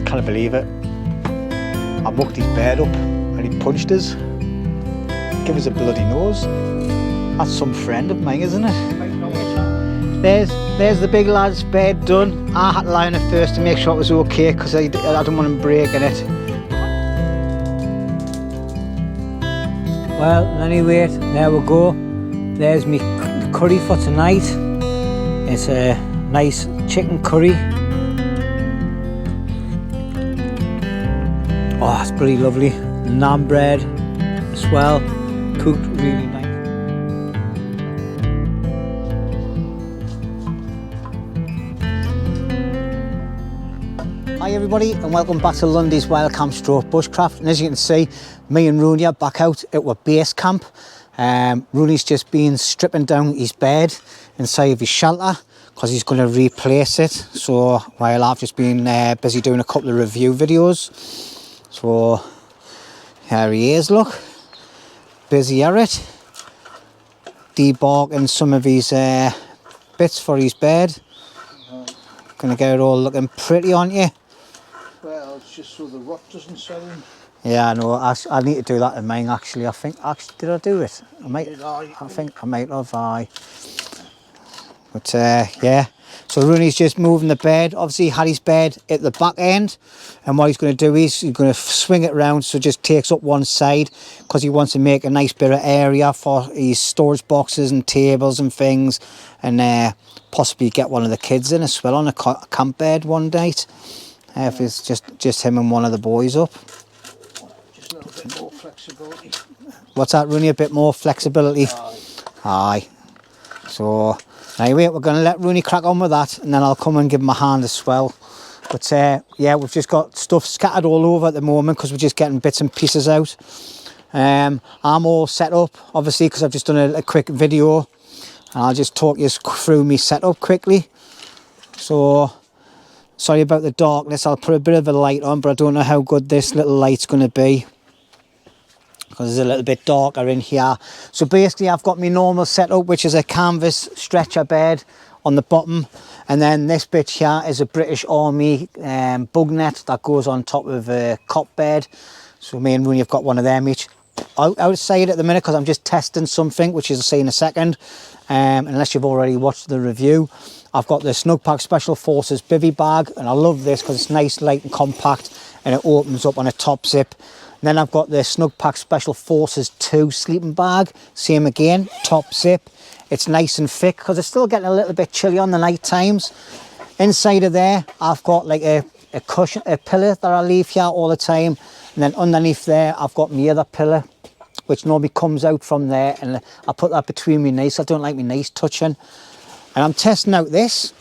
Can't believe it. I mucked his bed up and he punched us. Give us a bloody nose. That's some friend of mine, isn't it? There's the big lad's bed done. I had to lie on it first to make sure it was okay because I didn't want him breaking it. Well, anyway, there we go. There's me curry for tonight. It's a nice chicken curry. Oh, it's pretty lovely. Naan bread as well, cooked really nice. Hi everybody and welcome back to Lundy's Wild Camp Stroke Bushcraft. And as you can see, me and Roney are back out at our base camp. Roney's just been stripping down his bed inside of his shelter because he's going to replace it. So while I've just been busy doing a couple of review videos. So here he is, look, busy at it, debarking some of his bits for his bed. Gonna get it all looking pretty, aren't you? Well, it's just so the rot doesn't set in. Yeah, I know. I need to do that in mine actually. I think did I do it? I think I might have. But yeah. So Roney's just moving the bed. Obviously he had his bed at the back end, and what he's going to do is he's going to swing it around so it just takes up one side because he wants to make a nice bit of area for his storage boxes and tables and things, and possibly get one of the kids in as well on a camp bed one night. If it's just him and one of the boys up. Just a little bit more flexibility. What's that, Roney? A bit more flexibility? Aye. So anyway, we're going to let Roney crack on with that, and then I'll come and give him a hand as well. But yeah, we've just got stuff scattered all over at the moment because we're just getting bits and pieces out. I'm all set up, obviously, because I've just done a quick video, and I'll just talk you through me setup quickly. So sorry about the darkness. I'll put a bit of a light on, but I don't know how good this little light's going to be because it's a little bit darker in here. So basically I've got my normal setup, which is a canvas stretcher bed on the bottom, and then this bit here is a British Army bug net that goes on top of a cot bed. So me and Roney have got one of them each. Outside at the minute because I'm just testing something, which is I'll say in a second, unless you've already watched the review. I've got the Snugpack Special Forces bivvy bag, and I love this because it's nice, light and compact, and it opens up on a top zip. And then I've got the Snugpack Special Forces 2 sleeping bag, same again, top zip. It's nice and thick because it's still getting a little bit chilly on the night times. Inside of there, I've got like a cushion, a pillow that I leave here all the time. And then underneath there, I've got my other pillow, which normally comes out from there, and I put that between my knees. I don't like my knees touching. And I'm testing out this.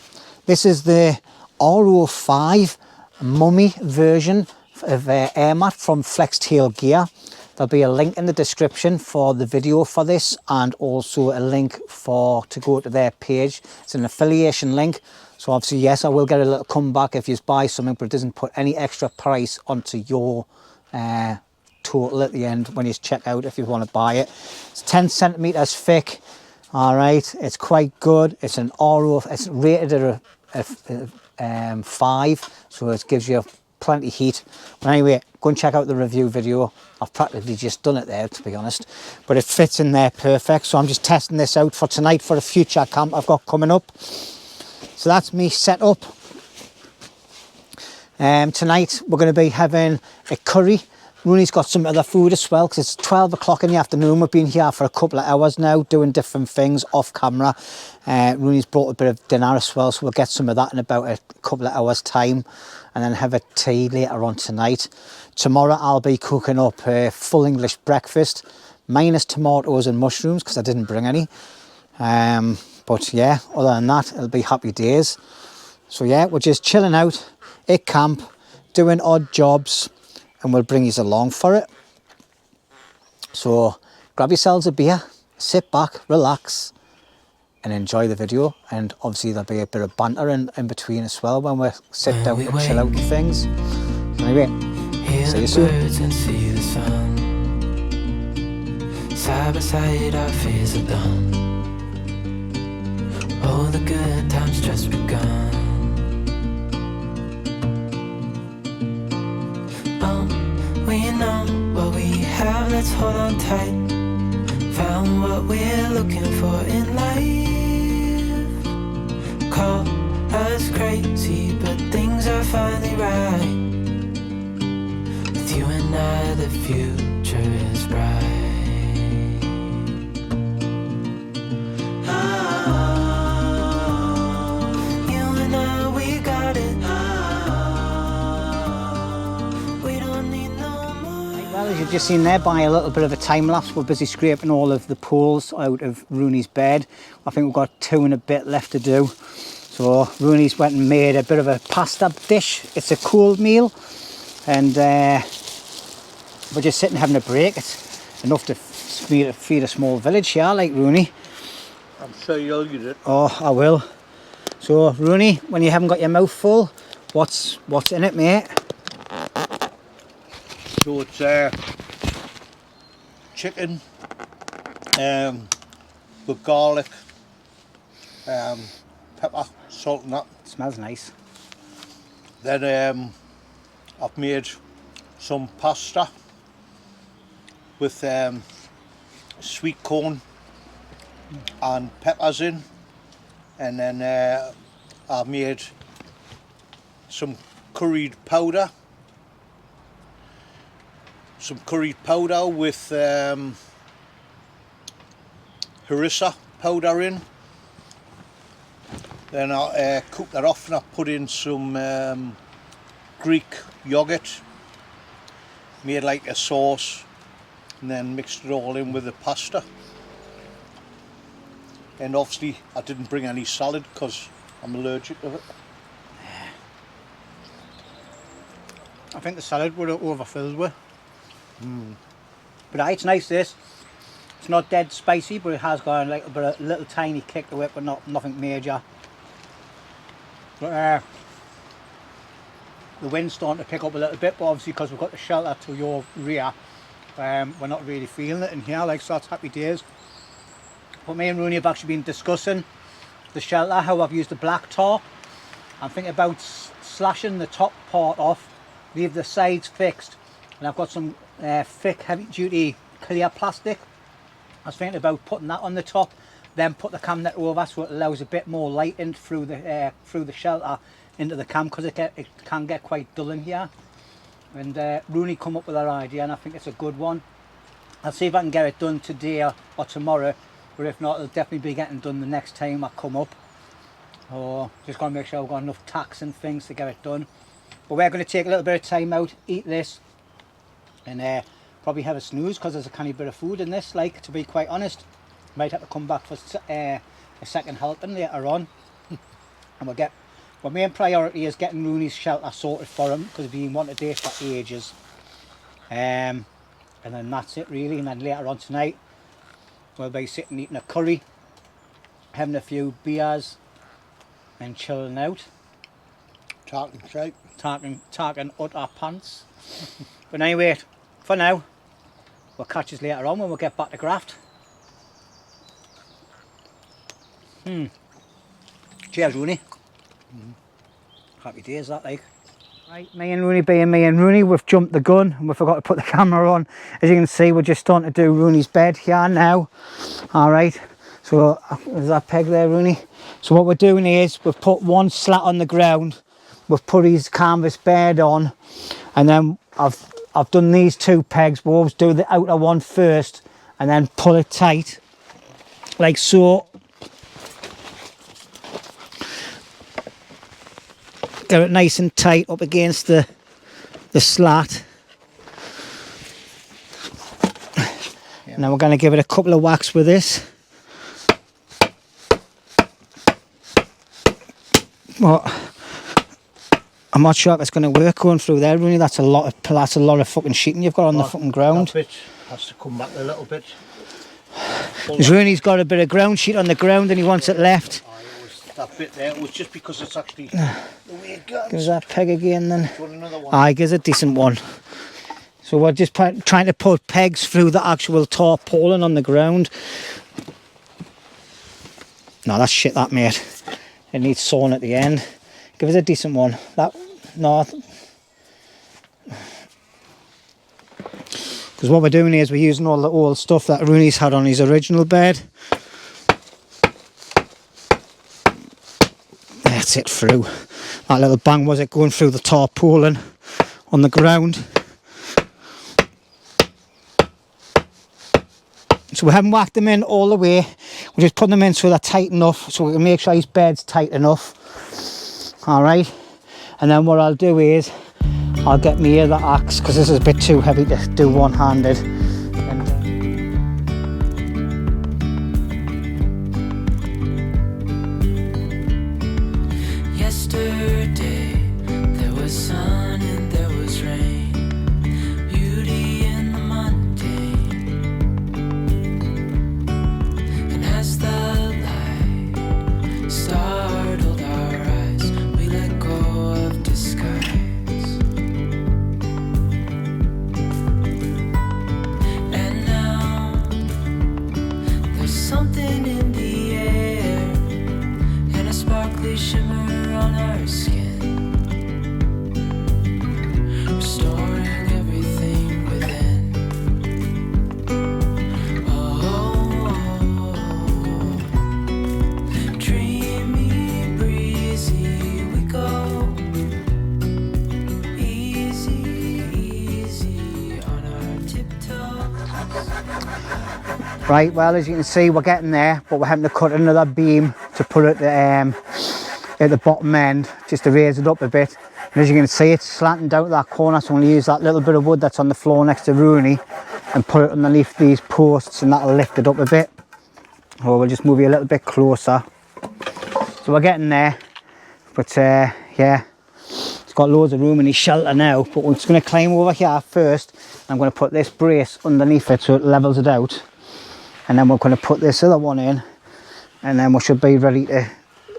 This is the RO5 mummy version of air mat from Flextailgear. There'll be a link in the description for the video for this, and also a link to go to their page. It's an affiliation link. So obviously, yes, I will get a little comeback if you buy something, but it doesn't put any extra price onto your total at the end when you check out if you want to buy it. It's 10 centimeters thick. All right, it's quite good. It's an RO. It's rated at a 5, so it gives you plenty heat. But anyway, go and check out the review video. I've practically just done it there, to be honest, but it fits in there perfect. So I'm just testing this out for tonight for a future camp I've got coming up. So that's me set up. Tonight we're going to be having a curry. Roney's got some other food as well because it's 12 o'clock in the afternoon. We've been here for a couple of hours now doing different things off camera. Roney's brought a bit of dinner as well, so we'll get some of that in about a couple of hours time, and then have a tea later on tonight. Tomorrow I'll be cooking up a full English breakfast, minus tomatoes and mushrooms because I didn't bring any. But yeah, other than that, it'll be happy days. So yeah, we're just chilling out at camp, doing odd jobs, and we'll bring you along for it. So grab yourselves a beer, sit back, relax, and enjoy the video. And obviously there'll be a bit of banter in between as well when we sit down and chill out and things. So anyway, see you soon. See the sun. Side by side our fears are done. All the good times just begun. let's hold on tight. Found what we're looking for in life. Call us crazy, but things are finally right. With you and I, the future is bright. Well, as you've just seen there by a little bit of a time lapse, we're busy scraping all of the poles out of Roney's bed. I think we've got 2 and a bit left to do. So Roney's went and made a bit of a pasta dish. It's a cold meal, and we're just sitting having a break. It's enough to feed a small village here, like Roney. I'm sure you'll eat it. Oh, I will. So Roney, when you haven't got your mouth full, what's in it, mate? So it's chicken with garlic, pepper, salt and that. Smells nice. Then I've made some pasta with sweet corn and peppers in, and then I've made some curried powder. Some curried powder with harissa powder in. Then I cook that off and I put in some Greek yogurt, made like a sauce, and then mixed it all in with the pasta. And obviously I didn't bring any salad because I'm allergic to it. I think the salad would have overfilled with. But it's nice, this. It's not dead spicy, but it has got like a little tiny kick to it, but nothing major. But the wind's starting to pick up a little bit, but obviously because we've got the shelter to your rear, we're not really feeling it in here, like, so that's happy days. But me and Roney have actually been discussing the shelter, how I've used the black tar. I'm thinking about slashing the top part off, leave the sides fixed, and I've got some thick heavy duty clear plastic. I was thinking about putting that on the top, then put the cam net over so it allows a bit more light in through the shelter into the cam, because it can get quite dull in here. And Roney come up with that idea, and I think it's a good one. I'll see if I can get it done today or tomorrow, but if not, it'll definitely be getting done the next time I come up. Or just got to make sure I've got enough tacks and things to get it done. But we're going to take a little bit of time out, eat this, and probably have a snooze, because there's a canny bit of food in this, like, to be quite honest. Might have to come back for a second helping later on. And my main priority is getting Roney's shelter sorted for him, because he's been wanting to do it for ages. And then that's it really. And then later on tonight we'll be sitting eating a curry, having a few beers and chilling out. Talking shape. Talking out our pants. But anyway, for now, we'll catch us later on when we get back to graft. Cheers, Roney. Happy days, that, like. Right, me and Roney, we've jumped the gun and we forgot to put the camera on. As you can see, we're just starting to do Roney's bed here now. Alright, so there's that peg there, Roney. So what we're doing is we've put one slat on the ground, we've put his canvas bed on, and then I've done these 2 pegs. We'll always do the outer one first and then pull it tight, like so. Get it nice and tight up against the slat. Yeah. And then we're going to give it a couple of whacks with this. But I'm not sure if it's going to work going through there, Roney. That's a lot of fucking sheeting you've got on the fucking ground. That bit has to come back a little bit. Roney's got a bit of ground sheet on the ground and he wants it left. That bit there, it was just because it's actually the way it goes. Give us that peg again then. Do you want another one? Aye, gives a decent one. So we're just trying to put pegs through the actual tarpaulin on the ground. No, that's shit, that, mate. It needs sawing at the end. Give us a decent one. Because what we're doing here is we're using all the old stuff that Roney's had on his original bed. That's it through. That little bang was it going through the tarpaulin on the ground. So we haven't whacked them in all the way. We're just putting them in so they're tight enough, so we can make sure his bed's tight enough. Alright. And then what I'll do is I'll get me other axe, because this is a bit too heavy to do one-handed. Yesterday there was sun and there was rain, beauty in the mundane. And as the light startled our eyes, we let go of disguise. And now there's something in the air and a sparkly shimmer on our skin, restoring everything within. Oh, dreamy, breezy, we go. Easy, easy on our tiptoes. Right, well, as you can see, we're getting there, but we're having to cut another beam to put it at the bottom end, just to raise it up a bit. And as you can see, it's slanting down to that corner, so I'm going to use that little bit of wood that's on the floor next to Roney and put it underneath these posts, and that'll lift it up a bit. Or we'll just move you a little bit closer. So we're getting there, but yeah, it's got loads of room in his shelter now, but we're just going to climb over here first. I'm going to put this brace underneath it so it levels it out, and then we're going to put this other one in, and then we should be ready to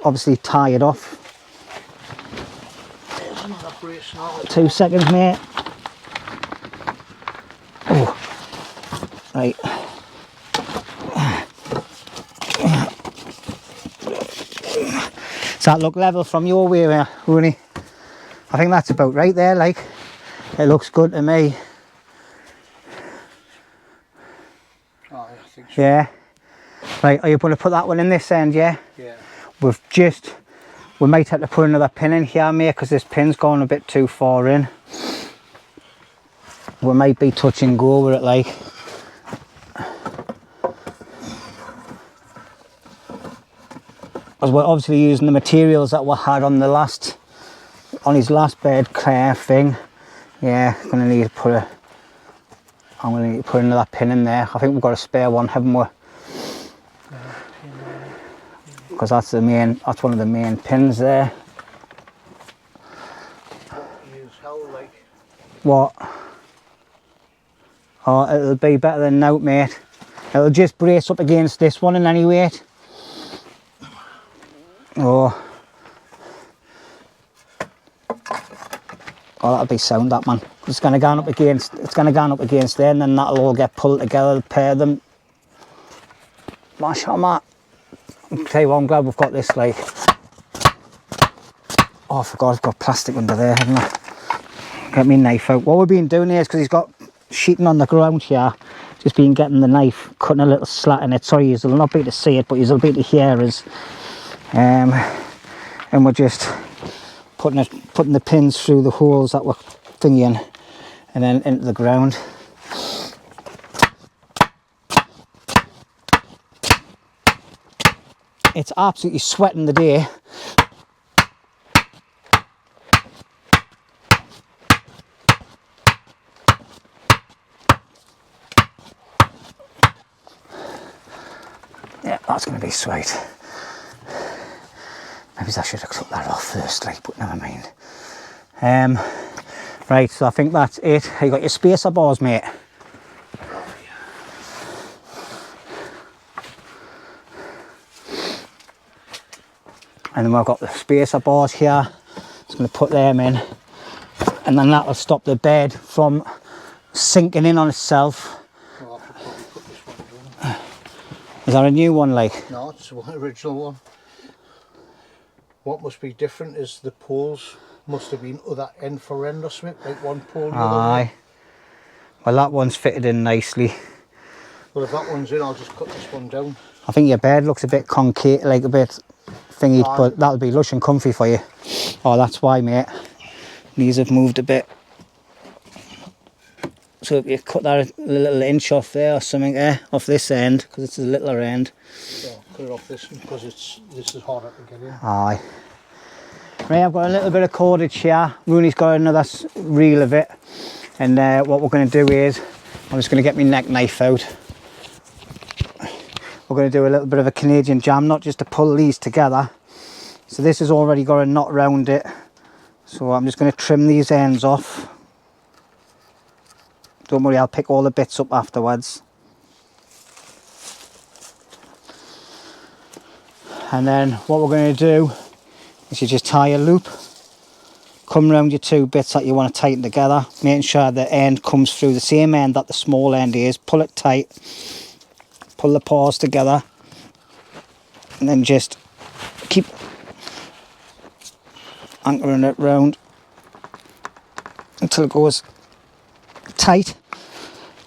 obviously tie it off. 2 seconds, mate. Oh, right. Does that look level from your way, Roney? I think that's about right there, like. It looks good to me. Oh, I think so. Yeah. Right, are you going to put that one in this end, yeah? Yeah. We might have to put another pin in here, mate, because this pin's gone a bit too far in. We might be touch and go with it, like. Because we're obviously using the materials that we had on his last bed thing. Yeah, I'm going to need to put another pin in there. I think we've got a spare one, haven't we? Because that's one of the main pins there. What? Oh, it'll be better than now, mate. It'll just brace up against this one in any weight. Oh, that'll be sound, that, man. It's gonna go up against there, and then that'll all get pulled together, pair them. Mashallah. Okay, well, I'm glad we've got this, like. Oh, I forgot I've got plastic under there, haven't I? Get me knife out. What we've been doing here is, because he's got sheeting on the ground here, just been getting the knife, cutting a little slat in it. Sorry, you'll not be able to see it, but you'll be able to hear us. And we're just putting the pins through the holes that we're thinking, and then into the ground. It's absolutely sweating the day. Yeah, that's going to be sweet. Maybe I should have cut that off first, like, but never mind. Right, so I think that's it. You got your spacer bars, mate? And then we've got the spacer bars here. Just going to put them in, and then that'll stop the bed from sinking in on itself. Well, I could probably put this one down. Is that a new one, like? No, it's the original one. What must be different is the poles must have been other end for end or something, like one pole. Aye. Well, that one's fitted in nicely. Well, if that one's in, I'll just cut this one down. I think your bed looks a bit concave, like a bit thingy, Aye. but that'll be lush and comfy for you. Oh, that's why, mate. Knees have moved a bit. So if you cut that a little inch off there or something there, off this end, because it's a littler end. So cut it off this one, because this is harder to get in. Aye. Right, I've got a little bit of cordage here. Rooney's got another reel of it. And what we're going to do is, I'm just going to get my neck knife out. We're going to do a little bit of a Canadian jam, not just to pull these together. So this has already got a knot around it. So I'm just going to trim these ends off. Don't worry, I'll pick all the bits up afterwards. And then what we're going to do is you just tie a loop. Come round your two bits that you want to tighten together, making sure the end comes through the same end that the small end is. Pull it tight, pull the paws together, and then just keep anchoring it round until it goes tight,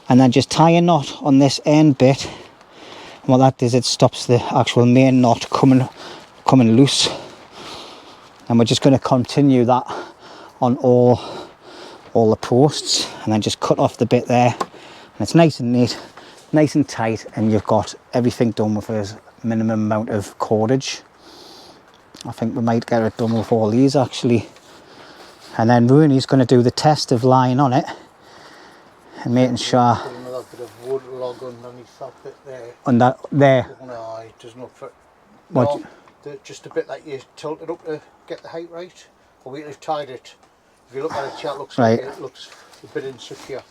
and then just tie a knot on this end bit. And what that does, it stops the actual main knot coming loose. And we're just going to continue that on all the posts, and then just cut off the bit there, and it's nice and neat, nice and tight, and you've got everything done with a minimum amount of cordage. I think we might get it done with all these actually. And then Rooney's going to do the test of lying on it and making sure. Put another bit of wood log underneath that bit there. On that there. No, it does not fit. What? No, just a bit like you tilt it up to get the height right. Or we have tied it. If you look at it, it looks right. Like it looks a bit insecure.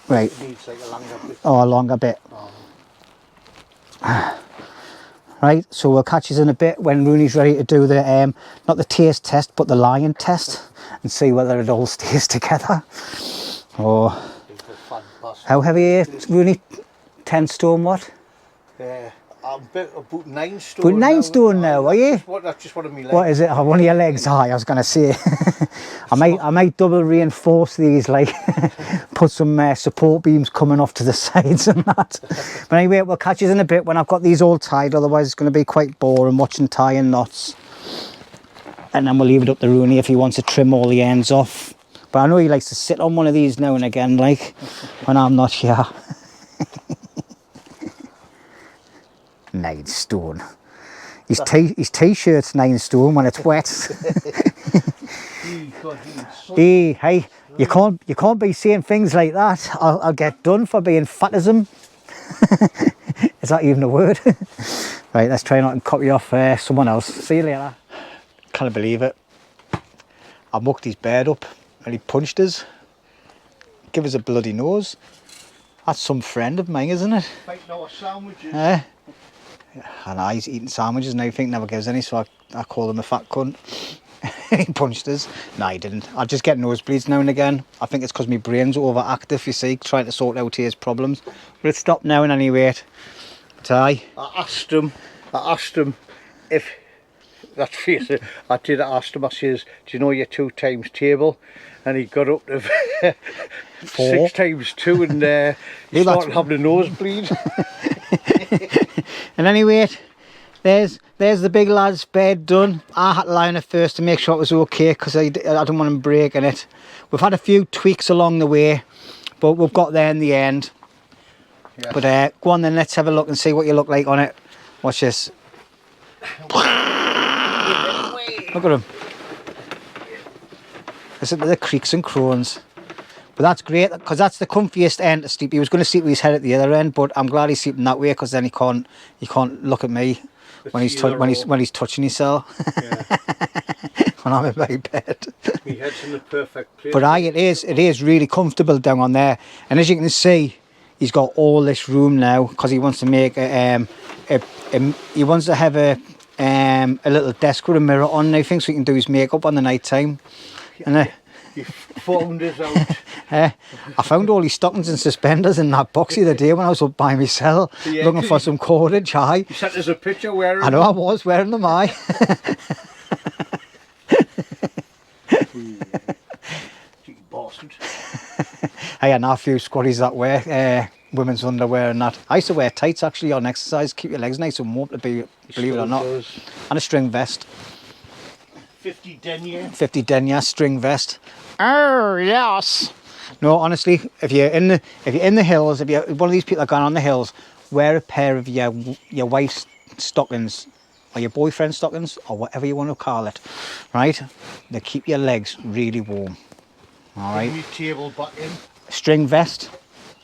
Right. It needs like a longer bit. Oh, a longer bit. Oh. Right, so we'll catch you in a bit when Rooney's ready to do the, not the taste test, but the lying test, and see whether it all stays together. Oh. How heavy are you, Rooney? 10 stone what? Yeah. I'm about 9 stone. About 9 stone now, are you? That's just one of my legs. What is it? Oh, one of your legs high, I was going to say. I might double reinforce these, like put some support beams coming off to the sides and that. But anyway, we'll catch you in a bit when I've got these all tied, otherwise it's going to be quite boring watching tying knots. And then we'll leave it up to Rooney if he wants to trim all the ends off. But I know he likes to sit on one of these now and again, like when I'm not here. 9 stone. His t-shirt's 9 stone when it's wet. Hey, you can't be saying things like that. I'll get done for being fatism. Is that even a word? Right, let's try not to copy off someone else. See you later. Can't believe it. I mucked his bed up and he punched us. Give us a bloody nose. That's some friend of mine, isn't it? Fighting our sandwiches. And he's eating sandwiches and everything, never gives any, so I call him a fat cunt. He punched us. No, he didn't. I just get nosebleeds now and again. I think it's because my brain's overactive, you see, trying to sort out his problems. But it's stopped now and any rate. But I asked him if, that's face it, I says, do you know your 2 times table? And he got up to 4 6 times 2 and he started having a nosebleed. And anyway, there's the big lad's bed done. I had to lie on it first to make sure it was okay because I didn't want him breaking it. We've had a few tweaks along the way, but we've got there in the end. Yeah. But go on then, let's have a look and see what you look like on it. Watch this. Look at him. Listen to the creaks and groans. But that's great because that's the comfiest end to sleep. He was going to sleep with his head at the other end, but I'm glad he's sleeping that way because then he can't look at me when he's touching himself. Yeah. When I'm in my bed. My head's in the perfect place. But it is really comfortable down on there, and as you can see, he's got all this room now because he wants to make he wants to have a little desk with a mirror on now, so he can do his makeup on the night time. And you found us out. I found all his stockings and suspenders in that box the other day when I was up by myself, looking for some cordage. You sent us a picture wearing them. I know I was wearing them, You bastard. I know a few squaddies that wear women's underwear and that. I used to wear tights actually on exercise, keep your legs nice and warm, to be, believe it or not. Does. And a string vest. 50 denier. 50 denier string vest. Oh yes. No, honestly, if you're in the hills, if you're one of these people that are going on the hills, wear a pair of your wife's stockings or your boyfriend's stockings or whatever you want to call it, right? They keep your legs really warm. All right. Bring your table back in. String vest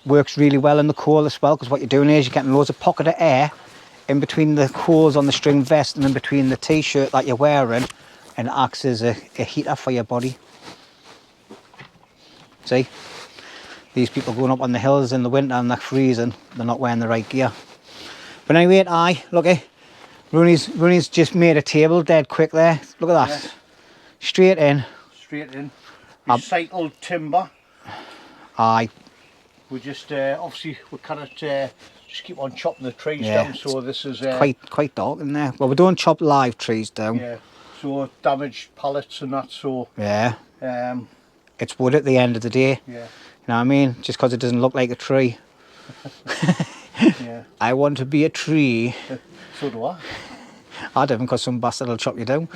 works really well in the cold as well, because what you're doing is you're getting loads of pocket of air in between the holes on the string vest and in between the t-shirt that you're wearing, and it acts as a heater for your body. See, these people going up on the hills in the winter and they're freezing, they're not wearing the right gear. But anyway, look at Roney's just made a table dead quick there. Look at that. Yeah. Straight in. Straight in. Recycled timber. Aye. We just obviously we cannot just keep on chopping the trees down. So this is quite dark in there. Well, we don't chop live trees down. Yeah. So damaged pallets and that. So yeah. It's wood at the end of the day. Yeah. You know what I mean? Just because it doesn't look like a tree. Yeah. I want to be a tree. So do I. I don't, because some bastard will chop you down.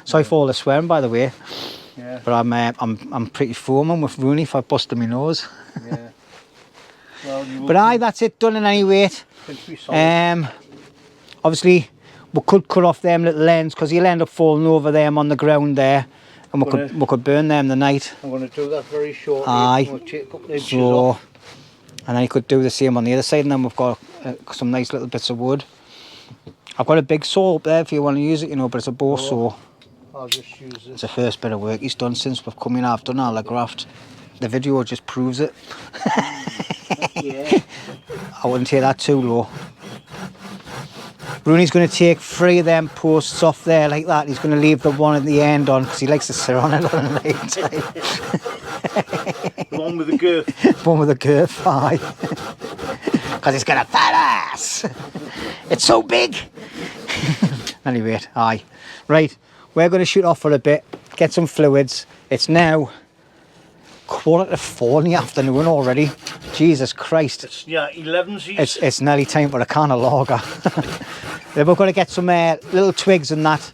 Sorry for all the swearing, by the way. Yeah. But I'm pretty foaming with Roney if I busted my nose. Yeah. Well, but aye, that's it done in any weight. Obviously we could cut off them little ends, because you'll end up falling over them on the ground there, and we could burn them the night. I'm going to do that very shortly. Aye. We'll take a couple of inches off. And then you could do the same on the other side, and then we've got some nice little bits of wood. I've got a big saw up there if you want to use it, you know, but it's a bow saw. I'll just use this. It's the first bit of work he's done since we've come in. I've done all the graft. The video just proves it. Yeah. I wouldn't take that too low. Roney's going to take 3 of them posts off there like that. He's going to leave the one at the end on, because he likes to sit on it on the night time. The one with the girth. The one with the girth, aye. Because it's got a fat ass. It's so big. Anyway, aye. Right, we're going to shoot off for a bit, get some fluids. It's now 4:45 in the afternoon already. Jesus Christ. It's 11's. It's nearly time for a can of lager. We've got to get some little twigs and that.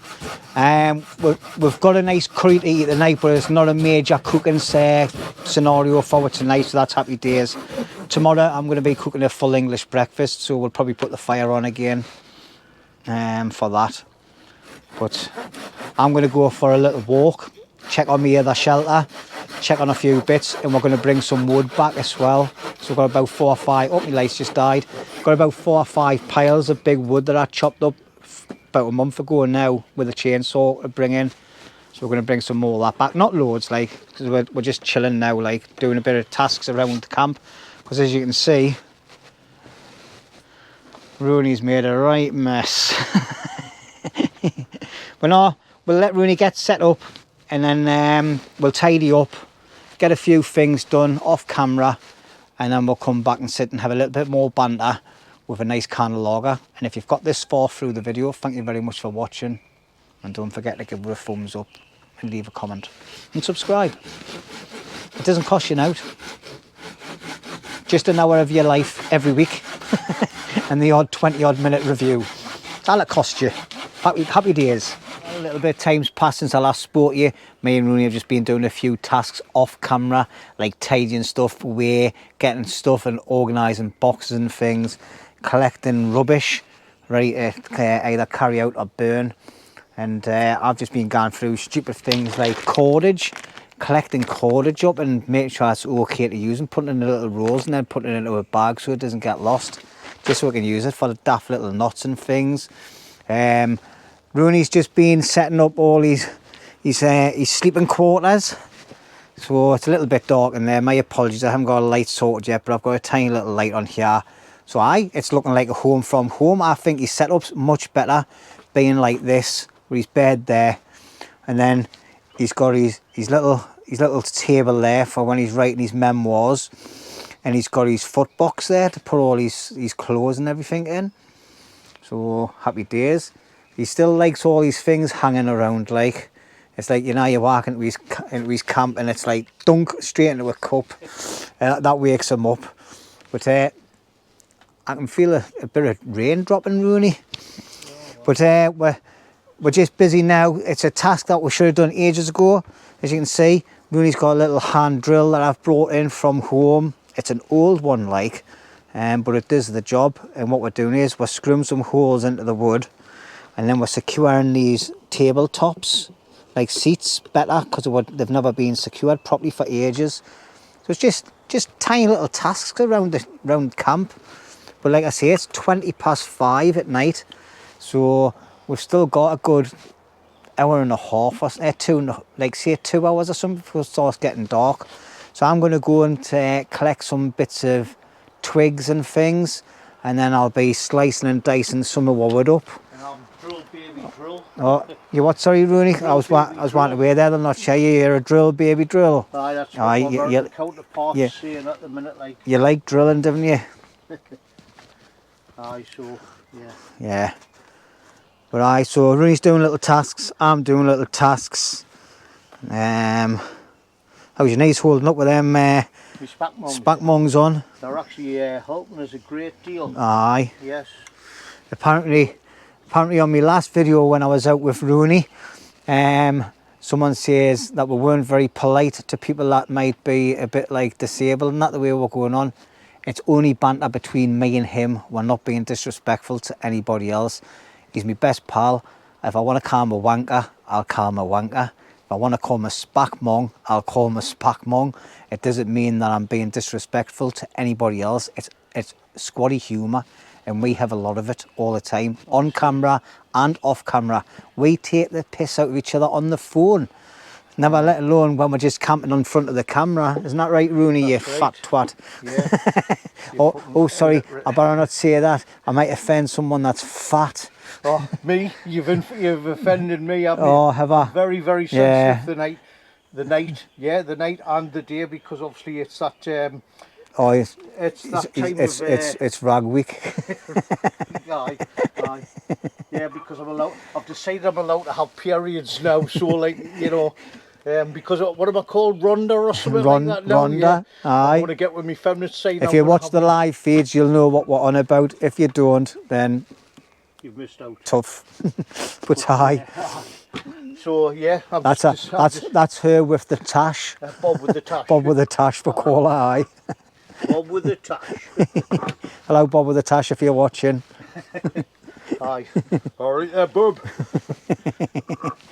We've got a nice curry to eat tonight, but it's not a major cooking scenario for it tonight, so that's happy days. Tomorrow I'm going to be cooking a full English breakfast, so we'll probably put the fire on again for that. But I'm going to go for a little walk, check on my other shelter, check on a few bits, and we're going to bring some wood back as well. So we've got about 4 or 5, oh my lights just died, got about 4 or 5 piles of big wood that I chopped up about a month ago now with a chainsaw to bring in. So we're going to bring some more of that back, not loads, like, because we're just chilling now, like doing a bit of tasks around the camp, because as you can see, Roney's made a right mess. But no, we'll let Roney get set up, and then we'll tidy up, get a few things done off camera, and then we'll come back and sit and have a little bit more banter with a nice can of lager. And if you've got this far through the video, thank you very much for watching, and don't forget to give it a thumbs up and leave a comment and subscribe. It doesn't cost you out, just an hour of your life every week and the odd 20-odd minute review. That'll cost you. Happy days. A little bit of time's passed since I last spoke to you. Me and Roney have just been doing a few tasks off camera, like tidying stuff away, getting stuff and organising boxes and things, collecting rubbish, ready to either carry out or burn. And I've just been going through stupid things like cordage, collecting cordage up and making sure it's okay to use, and putting it in little rolls and then putting it into a bag so it doesn't get lost, just so we can use it for the daft little knots and things. Roney's just been setting up all his sleeping quarters, so it's a little bit dark in there. My apologies, I haven't got a light sorted yet, but I've got a tiny little light on here. So it's looking like a home from home. I think his setup's much better being like this, with his bed there, and then he's got his little table there for when he's writing his memoirs, and he's got his foot box there to put all his clothes and everything in. So happy days. He still likes all these things hanging around, like, It's like, you know, you walk into his camp and it's like dunk straight into a cup. That wakes him up. But I can feel a bit of rain dropping, Rooney. But we're just busy now. It's a task that we should have done ages ago. As you can see, Rooney's got a little hand drill that I've brought in from home. It's an old one, like, but it does the job. And what we're doing is we're screwing some holes into the wood, and then we're securing these tabletops, like seats, better, because they've never been secured properly for ages. So it's just tiny little tasks around camp. But like I say, it's 5:20 at night, so we've still got a good hour and a half, or say 2 hours or something before it starts getting dark. So I'm going to go and collect some bits of twigs and things, and then I'll be slicing and dicing some of what would up. And I'll drill, baby, drill. Oh, you what? Sorry, Rooney. I was wanting away there. They'll not show you. You're a drill, baby, drill. Aye, that's what my counterpart's saying at the minute. Like, you like drilling, don't you? Aye, so yeah. Yeah. But aye, so Rooney's doing little tasks. I'm doing little tasks. How's your knees holding up with them spack mongs on? They're actually helping us a great deal. Aye. Yes. Apparently on my last video when I was out with Rooney, someone says that we weren't very polite to people that might be a bit like disabled and that the way we're going on. It's only banter between me and him. We're not being disrespectful to anybody else. He's my best pal. If I want to call him a wanker, I'll call him a wanker. If I want to call him a spack mong, I'll call him a spack mong. It doesn't mean that I'm being disrespectful to anybody else. It's squatty humour, and we have a lot of it all the time, on camera and off camera. We take the piss out of each other on the phone. Never let alone when we're just camping on front of the camera. Isn't that right, Rooney, you fat twat? Yeah. oh, sorry, I better not say that. I might offend someone that's fat. Oh, me? You've offended me, haven't you? Oh, have I? Very, very sensitive the night and the day, because obviously it's that it's rag week. Aye. Yeah, because I've decided I'm allowed to have periods now, so like, you know, because what am I called, Rhonda or something like that now? Rhonda, yeah. aye. I want to get with my feminist side. If you watch the live feeds, you'll know what we're on about. If you don't, then you've missed out. Tough. But aye. So yeah, that's her with the tash. Bob with the tash. Bob with the tash, we call her, aye. Bob with the tash. Hello, Bob with the tash, if you're watching. Aye. All right there, Bob.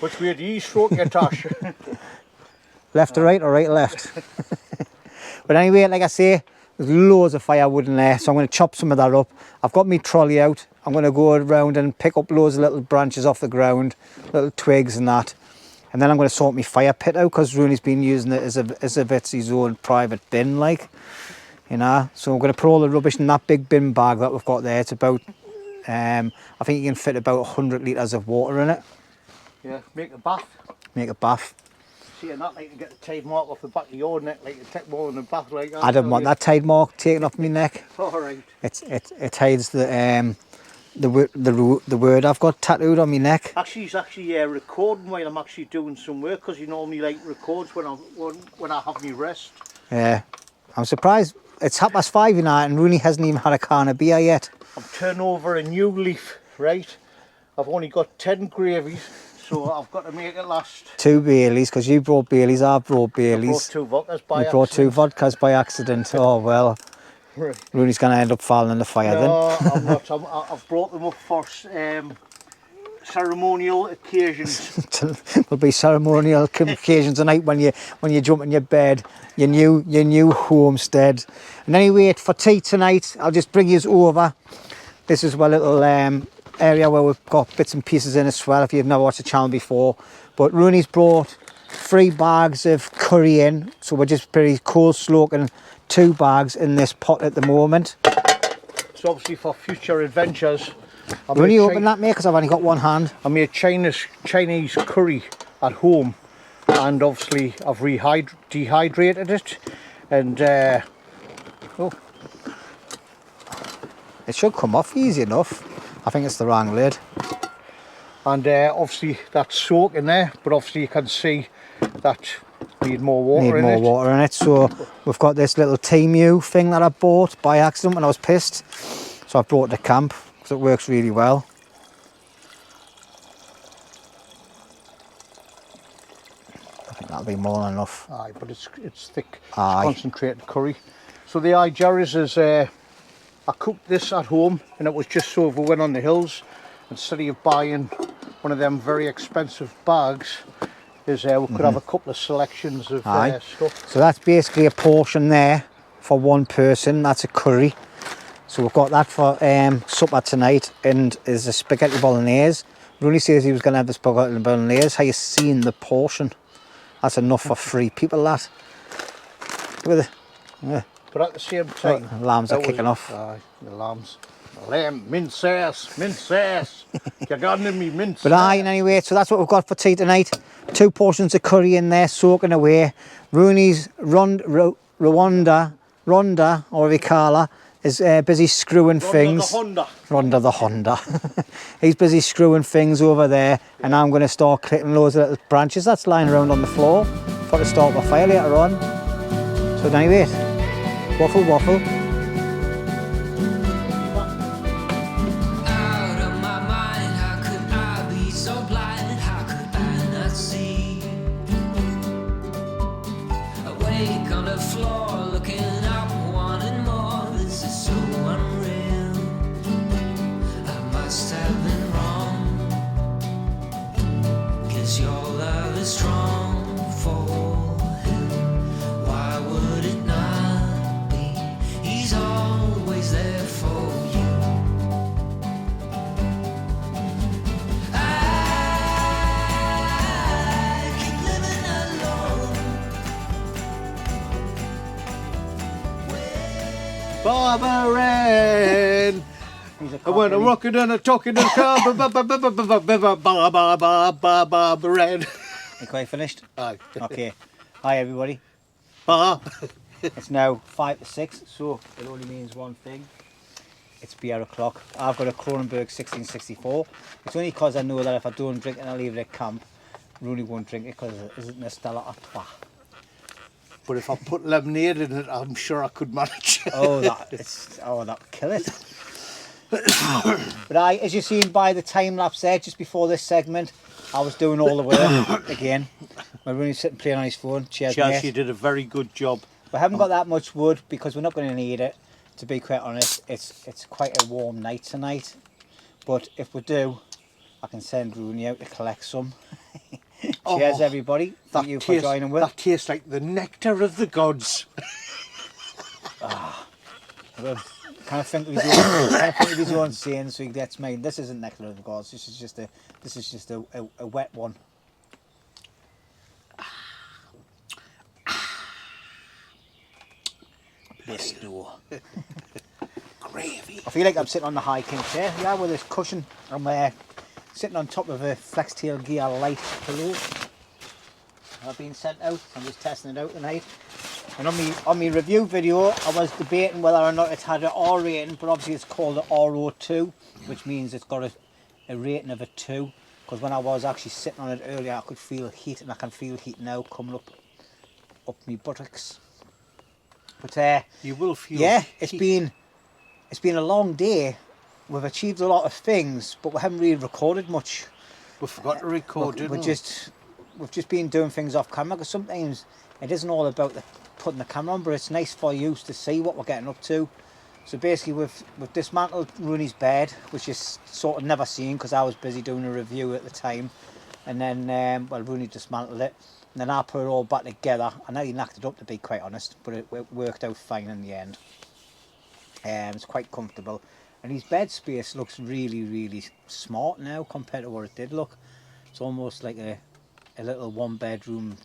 Which way do you stroke your tash? Left to right or right to left? But anyway, like I say, there's loads of firewood in there, so I'm going to chop some of that up. I've got my trolley out. I'm going to go around and pick up loads of little branches off the ground, little twigs and that. And then I'm going to sort my fire pit out, because Rooney's been using it as if it's his own private bin, like, you know. So I'm going to put all the rubbish in that big bin bag that we've got there. It's about, I think you can fit about 100 litres of water in it. Yeah, make a bath. Make a bath. See, and that, like, to get the tide mark off the back of your neck, like, to take more in the bath like that. I don't want that tide mark taken off my neck. All right. It hides the word I've got tattooed on my neck. Actually, he's actually recording while I'm actually doing some work, because he normally like records when I have my rest. Yeah, I'm surprised. It's 5:30 tonight and Rooney hasn't even had a can of beer yet. I'm turning over a new leaf, right? I've only got 10 gravies, so I've got to make it last. 2 Baileys, because you brought Baileys, I brought Baileys. I brought 2 vodkas by accident. You brought 2 vodkas by accident. Oh well. Right. Rooney's going to end up falling in the fire then. No, I'm not. I've brought them up for ceremonial occasions. There'll be ceremonial occasions tonight when you jump in your bed, your new homestead. And anyway, for tea tonight, I'll just bring you over. This is a little area where we've got bits and pieces in as well, if you've never watched the channel before. But Rooney's brought 3 bags of curry in, so we're just pretty cold sloking 2 bags in this pot at the moment. So obviously for future adventures. Will you open that, mate? Because I've only got one hand. I made Chinese curry at home, and obviously I've dehydrated it, and oh, it should come off easy enough. I think it's the wrong lid. And obviously that's soaking there, but obviously you can see that need more water in it. Need more water in it. So we've got this little Temu thing that I bought by accident when I was pissed. So I brought it to camp because it works really well. I think that'll be more than enough. Aye, but it's thick, it's Aye. concentrated curry. So the idea is I cooked this at home, and it was just so if we went on the hills, instead of buying one of them very expensive bags, is we could have a couple of selections of stuff. So that's basically a portion there for one person. That's a curry. So we've got that for supper tonight, and is a spaghetti bolognese. Roney says he was going to have the spaghetti bolognese. How you seen the portion? That's enough for 3 people. That. Look at the. But at the same time, the lambs are kicking off. Aye, the lambs. Lamb, mince ass, mince ass. You're getting me mince. But aye, anyway, so that's what we've got for tea tonight. 2 portions of curry in there, soaking away. Rooney's Rhonda, or whatever you call her, is busy screwing things. Rhonda the Honda. He's busy screwing things over there, and I'm going to start clipping loads of little branches that's lying around on the floor for to start my fire later on. So anyway, waffle waffle. Barbarian. I went a rocking and a talking and a car. Barbarian. You quite finished? Aye. Okay. Hi everybody. It's now 5 to 6, so it only means one thing. It's beer o'clock. I've got a Kronenberg 1664. It's only because I know that if I don't drink it and I leave it at camp, Rooney won't drink it because it isn't a Stella or twat. But if I put lemonade in it, I'm sure I could manage. Oh, that would kill it. But as you've seen by the time lapse there, just before this segment, I was doing all the work again. My Rooney's sitting playing on his phone. Cheers, mate. You did a very good job. We haven't got that much wood because we're not going to need it. To be quite honest, it's quite a warm night tonight. But if we do, I can send Rooney out to collect some. Cheers, everybody. Thank you for joining with. That tastes like the nectar of the gods. Kind of think of his own saying, so he gets mine. This isn't nectar of the gods. This is just a wet one. Yes, no. Gravy. I feel like I'm sitting on the high king chair. Yeah, with this cushion. I'm sitting on top of a Flextailgear light pillow. I've been sent out. I'm just testing it out tonight. And on my review video, I was debating whether or not it had an R rating, but obviously it's called an RO2, which means it's got a rating of a 2. Because when I was actually sitting on it earlier, I could feel heat, and I can feel heat now coming up my buttocks. But you will feel. Yeah, heat. it's been a long day. We've achieved a lot of things, but we haven't really recorded much. We forgot to record, didn't we? We've just been doing things off camera, because sometimes it isn't all about putting the camera on, but it's nice for you to see what we're getting up to. So basically we've dismantled Rooney's bed, which is sort of never seen because I was busy doing a review at the time. And then, well, Rooney dismantled it. And then I put it all back together. I nearly knocked it up, to be quite honest, but it worked out fine in the end. It's quite comfortable. And his bed space looks really, really smart now compared to what it did look. It's almost like a little 1-bedroom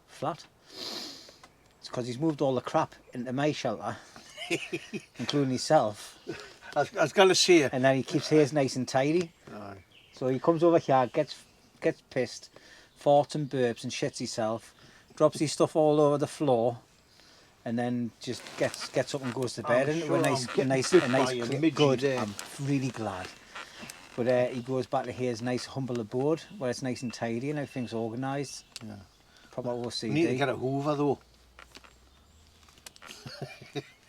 flat. It's because he's moved all the crap into my shelter, including himself. I was going to say it. And then he keeps his nice and tidy. Aye. So he comes over here, gets pissed, farts and burps and shits himself, drops his stuff all over the floor, and then just gets up and goes to bed. And sure a nice good. I'm really glad. But he goes back to his nice humble abode where it's nice and tidy and everything's organised. Yeah. Proper OCD. We need to get a hoover though.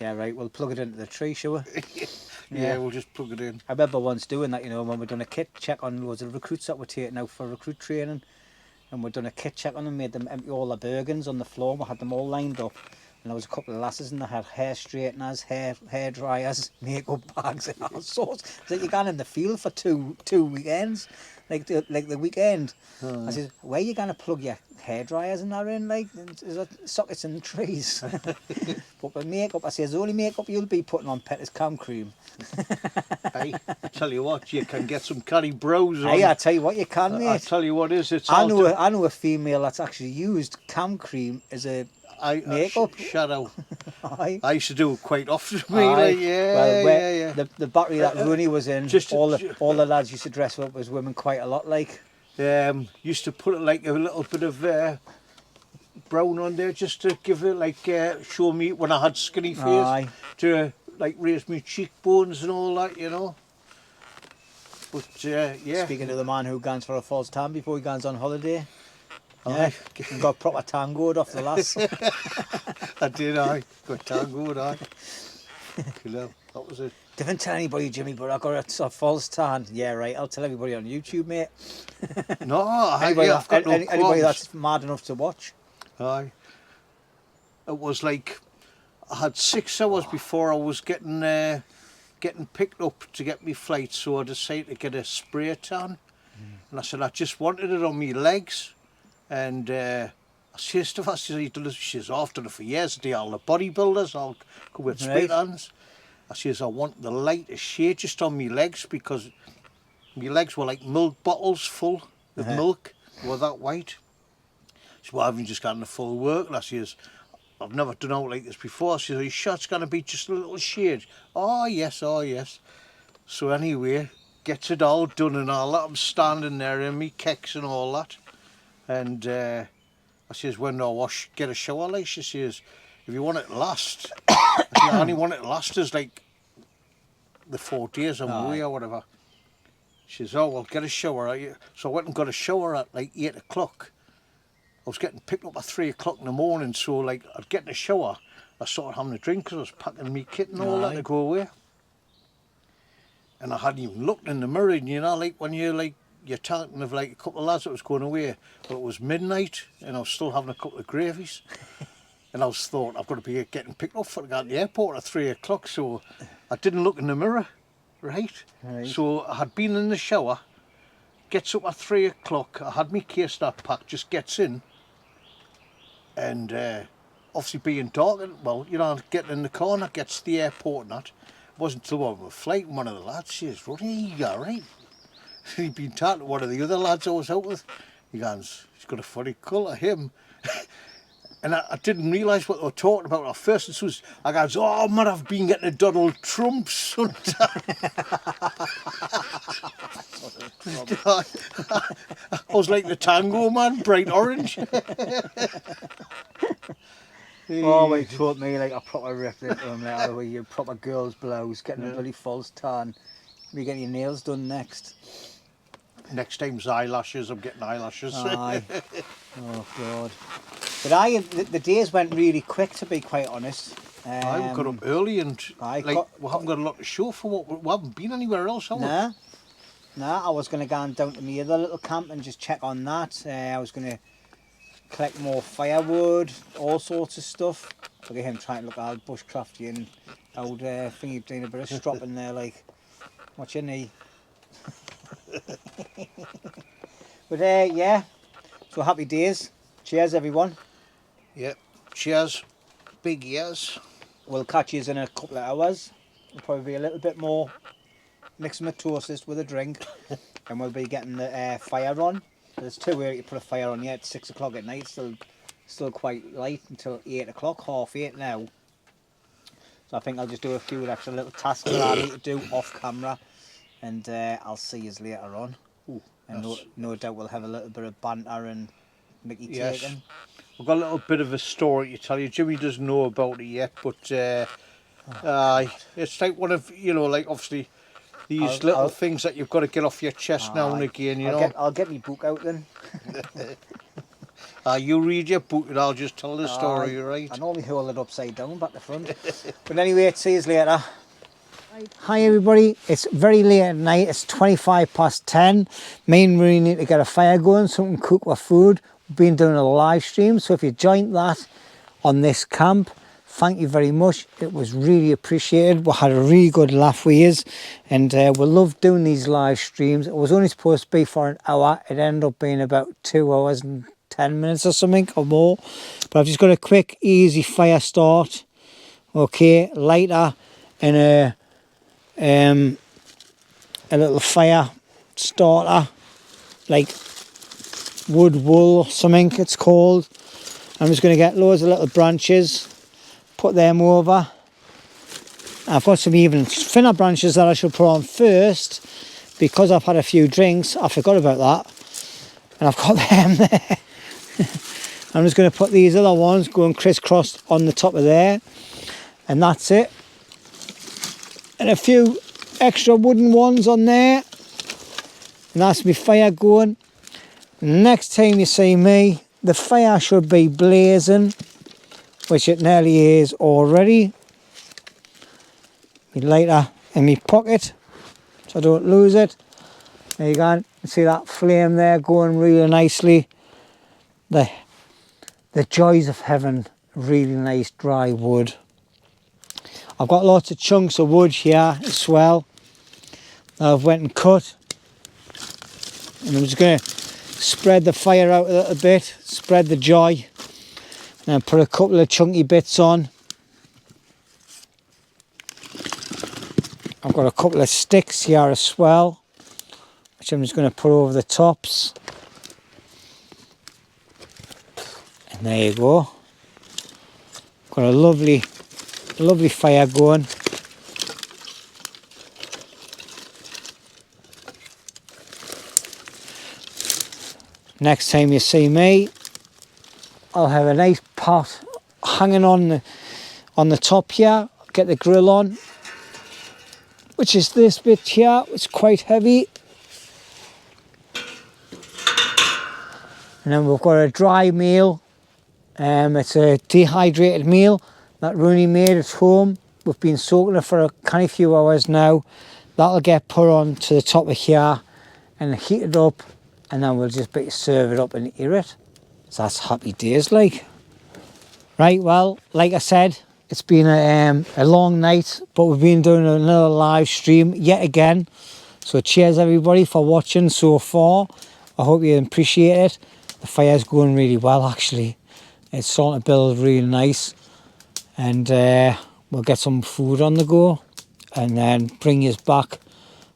Yeah, right, we'll plug it into the tree, shall we? Yeah, we'll just plug it in. I remember once doing that, you know, when we'd done a kit check on loads of recruits that were taking out for recruit training. And we'd done a kit check on them, made them empty all the Bergens on the floor. We had them all lined up. And there was a couple of lasses and they had hair straighteners, hair dryers, makeup bags and all sorts. It's like you're going in the field for two weekends, like the weekend. I said, where are you going to plug your hair dryers and that in? Like, is that sockets in the trees? But with makeup, I says, the only makeup you'll be putting on, pet, is cam cream. Hey, I tell you what, you can get some curly brows on. Hey, I tell you what, you can, mate. I tell you what, it's I know a female that's actually used cam cream as a makeup. Shadow. Aye. I used to do it quite often. Aye. Yeah, Well, yeah. The battery that Roney was in, Just all the lads used to dress up as women quite a lot, like. Used to put it like a little bit of brown on there just to give it like show me when I had skinny face. Aye. To like raise my cheekbones and all that, you know. But yeah. Speaking to the man who goes for a false tan before he goes on holiday. Aye. Yeah, he got proper tangoed off the lass. I did, I got tangoed, I. You know, that was it. Didn't tell anybody, Jimmy, but I got a false tan. Yeah, right. I'll tell everybody on YouTube, mate. No, I've got no anybody qualms. that's mad enough to watch. Aye. It was like I had 6 hours before I was getting picked up to get me flight, so I decided to get a spray tan. And I said I just wanted it on my legs, and I says to her, she's after it for years. They all the bodybuilders, I'll go with spray tans. I says I want the lightest shade just on my legs because my legs were like milk bottles full of milk. They were that white. So I haven't just gotten the full work. And I says, I've never done out like this before. She says, are you sure it's going to be just a little shade? Oh yes, oh yes. So anyway, gets it all done and all that. I'm standing there in me kicks and all that. And I says, when do I get a shower like? She says, if you want it to last, I only want it to last as like the 4 days I'm away or whatever. She says, oh, well, get a shower. So I went and got a shower at like 8 o'clock. I was getting picked up at 3 o'clock in the morning, so like I'd get in the shower, I started having a drink because I was packing me kit and all that to go away. And I hadn't even looked in the mirror, and you know, like when you're talking of like a couple of lads that was going away, but it was midnight and I was still having a couple of gravies. And I was thought, I've got to be getting picked up for the airport at 3 o'clock, so I didn't look in the mirror, right? So I had been in the shower, gets up at 3 o'clock, I had my case that packed, just gets in, and obviously being dark, well, you know, getting in the car and that gets to the airport and that. It wasn't until on the flight, and one of the lads says, Roney, you all right? He'd been talking to one of the other lads I was out with. He goes, he's got a funny colour, him. And I didn't realise what they were talking about at first. And so I goes, oh man, I've been getting a Donald Trump sometime. I was like the tango man, bright orange. Oh, he taught me like a proper ripped into him, like how you proper girl's blouse, getting a bloody false tan. You're getting your nails done next. Next time's eyelashes, I'm getting eyelashes. Aye. Oh God. But the days went really quick, to be quite honest. I got up early and we haven't got a lot to show for what we haven't been anywhere else, have we? Nah, I was going to go down to my other little camp and just check on that. I was going to collect more firewood, all sorts of stuff. Look at him trying to look all bushcrafty and old thingy doing a bit of stropping there, like, what's your knee? But yeah, so happy days. Cheers everyone. Yep, cheers, big years. We'll catch you in a couple of hours. We'll probably be a little bit more mixing my toasters with a drink, and we'll be getting the fire on. It's too early to put a fire on yet. It's 6 o'clock at night. Still quite late until 8 o'clock, 7:30 now. So I think I'll just do a few extra little tasks that I need to do off camera, and I'll see you later on. Ooh, and no doubt we'll have a little bit of banter and Mickey taking. We've got a little bit of a story to tell you. Jimmy doesn't know about it yet, but it's like one of, you know, like obviously these little things that you've got to get off your chest now and again, you know. I'll get my book out then. You read your book and I'll just tell the story, right? I normally hold it upside down back to front. But anyway, see you later. Hi everybody, it's very late at night, it's 10:25. Me and Roney need to get a fire going so we can cook our food. We've been doing a live stream, so if you joined that on this camp, thank you very much. It was really appreciated. We had a really good laugh with you, and we love doing these live streams. It was only supposed to be for an hour, it ended up being about 2 hours and 10 minutes or something or more. But I've just got a quick easy fire start. Okay, lighter and a little fire starter, like wood wool or something it's called. I'm just going to get loads of little branches, put them over. I've got some even thinner branches that I should put on first because I've had a few drinks. I forgot about that, and I've got them there. I'm just going to put these other ones going crisscross on the top of there, and that's it. And a few extra wooden ones on there, and that's my fire going. Next time you see me, the fire should be blazing, which it nearly is already. My lighter in my pocket so I don't lose it. There you go, you see that flame there going really nicely. The joys of having really nice dry wood. I've got lots of chunks of wood here as well that I've went and cut, and I'm just going to spread the fire out a little bit, spread the joy, and put a couple of chunky bits on. I've got a couple of sticks here as well, which I'm just going to put over the tops. And there you go. Got a lovely fire going. Next time you see me, I'll have a nice pot hanging on the top here. Get the grill on, which is this bit here. It's quite heavy. And then we've got a dry meal. It's a dehydrated meal that Roney made at home. We've been soaking it for a kind of few hours now. That'll get put on to the top of here and heat it up, and then we'll just serve it up and eat it. So that's happy days like. Right, well, like I said, it's been a long night, but we've been doing another live stream yet again. So cheers everybody for watching so far. I hope you appreciate it. The fire's going really well actually. It's starting to build really nice. And we'll get some food on the go and then bring you back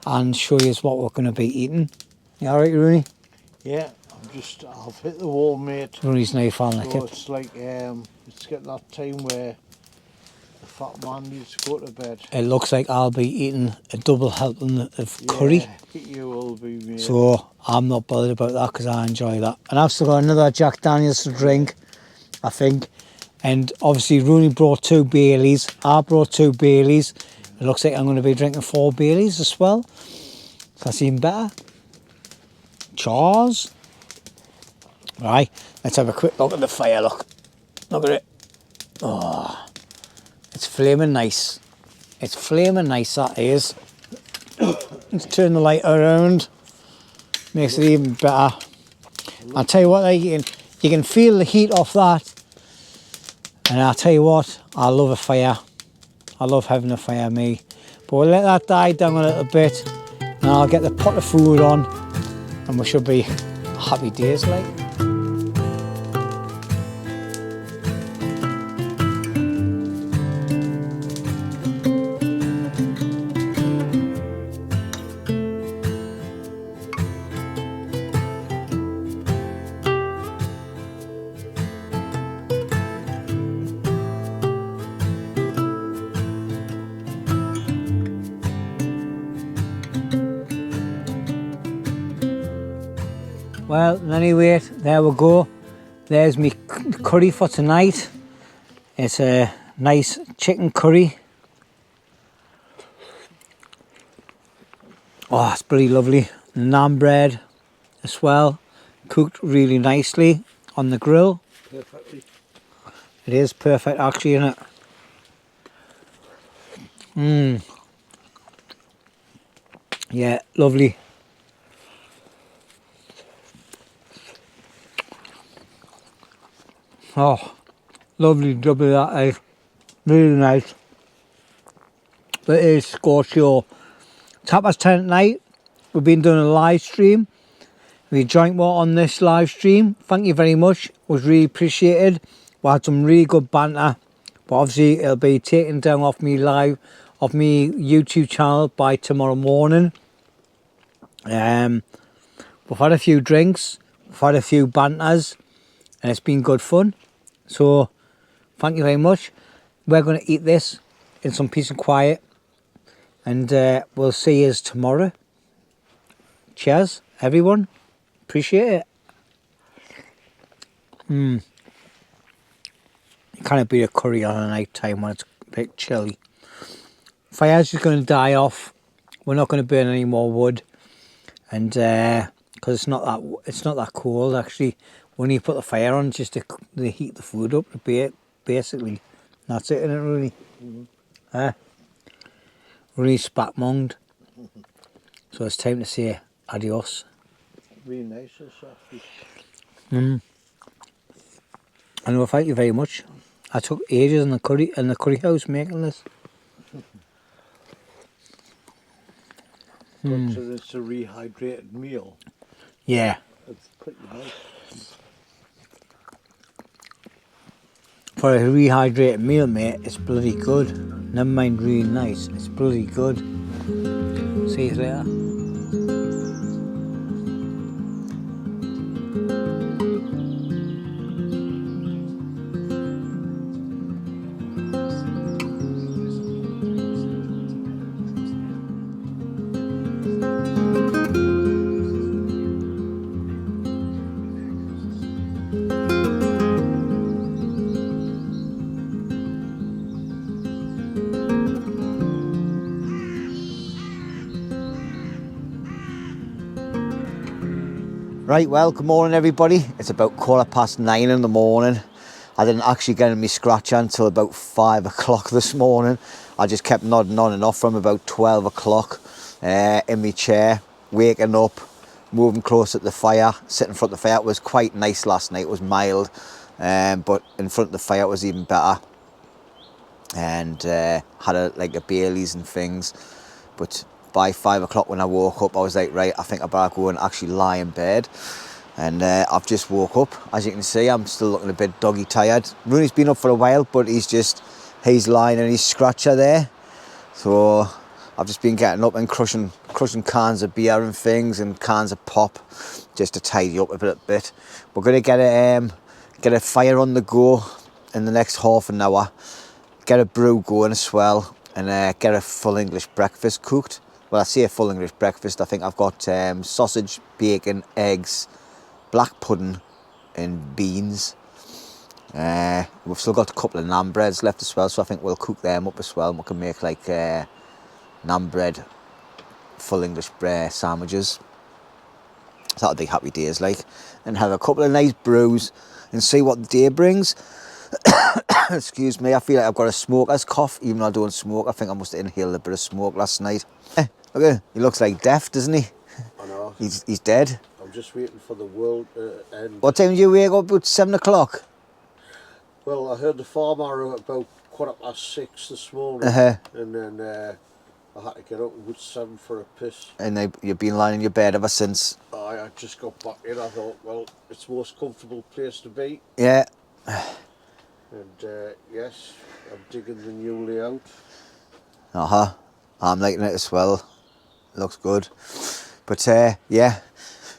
and show you what we're going to be eating. You alright, Roney? Yeah, I've hit the wall, mate. Roney's now falling So it's like, it's getting that time where the fat man needs to go to bed. It looks like I'll be eating a double helping of curry. You will be, mate. So I'm not bothered about that because I enjoy that. And I've still got another Jack Daniels to drink, I think. And obviously Roney brought 2 Baileys. I brought 2 Baileys. It looks like I'm going to be drinking 4 Baileys as well. So that's even better. Cheers. Right, let's have a quick look at the fire, look. Look at it. Oh, it's flaming nice. It's flaming nice, that is. Let's turn the light around. Makes it even better. I'll tell you what, like, you can feel the heat off that. And I'll tell you what, I love a fire. I love having a fire, me. But we'll let that die down a little bit, and I'll get the pot of food on, and we should be happy days, like. Well, anyway, there we go. There's me curry for tonight. It's a nice chicken curry. Oh, it's pretty lovely. Naan bread as well, cooked really nicely on the grill. Perfectly. It is perfect actually, isn't it? Yeah, lovely. Oh, lovely double that is. Really nice. But it is scorchio. 10:30 at night. We've been doing a live stream. We joined more on this live stream. Thank you very much. It was really appreciated. We had some really good banter. But obviously it'll be taken down off me YouTube channel by tomorrow morning. We've had a few drinks, we've had a few banters, and it's been good fun. So thank you very much. We're going to eat this in some peace and quiet, and we'll see you tomorrow. Cheers, everyone. Appreciate it. You can't beat a curry on a night time when it's a bit chilly. Fire's just going to die off. We're not going to burn any more wood, and because it's not that cold actually. When you put the fire on, just to heat the food up a bit, basically. That's it, isn't it, Rooney? Rooney's spat-monged. So it's time to say adios. Really nice and soft. I know, thank you very much. I took ages in the curry house making this. Consider it's a rehydrated meal. Yeah. It's pretty nice. For a rehydrated meal, mate, it's bloody good. Never mind really nice, it's bloody good. See you later. Right, well, good morning everybody. It's about 9:15 in the morning. I didn't actually get in my scratcher until about 5 o'clock this morning. I just kept nodding on and off from about 12 o'clock in my chair, waking up, moving close to the fire, sitting in front of the fire. It was quite nice last night, it was mild, but in front of the fire it was even better. And had like a Bailey's and things, but by 5 o'clock when I woke up, I was like, right, I think I better go and actually lie in bed. And I've just woke up. As you can see, I'm still looking a bit doggy tired. Rooney's been up for a while, but he's lying in his scratcher there. So I've just been getting up and crushing cans of beer and things and cans of pop just to tidy up a bit. We're gonna get a fire on the go in the next half an hour, get a brew going as well, and get a full English breakfast cooked. Well, I say a full English breakfast. I think I've got sausage, bacon, eggs, black pudding and beans. We've still got a couple of naan breads left as well, so I think we'll cook them up as well, and we can make like naan bread, full English sandwiches. So that'll be happy days like, and have a couple of nice brews and see what the day brings. Excuse me, I feel like I've got a smoker's cough, even though I don't smoke. I think I must have inhaled a bit of smoke last night. Look at him, he looks like deaf, doesn't he? I know. He's dead. I'm just waiting for the world to end. What time did you wake up? About 7 o'clock? Well, I heard the farmer at about 6:15 this morning, and then I had to get up at 7 for a piss. And You've been lying in your bed ever since? I just got back in. I thought, well, it's the most comfortable place to be. Yeah. And yes, I'm digging the new layout. I'm liking it as well. It looks good. But yeah,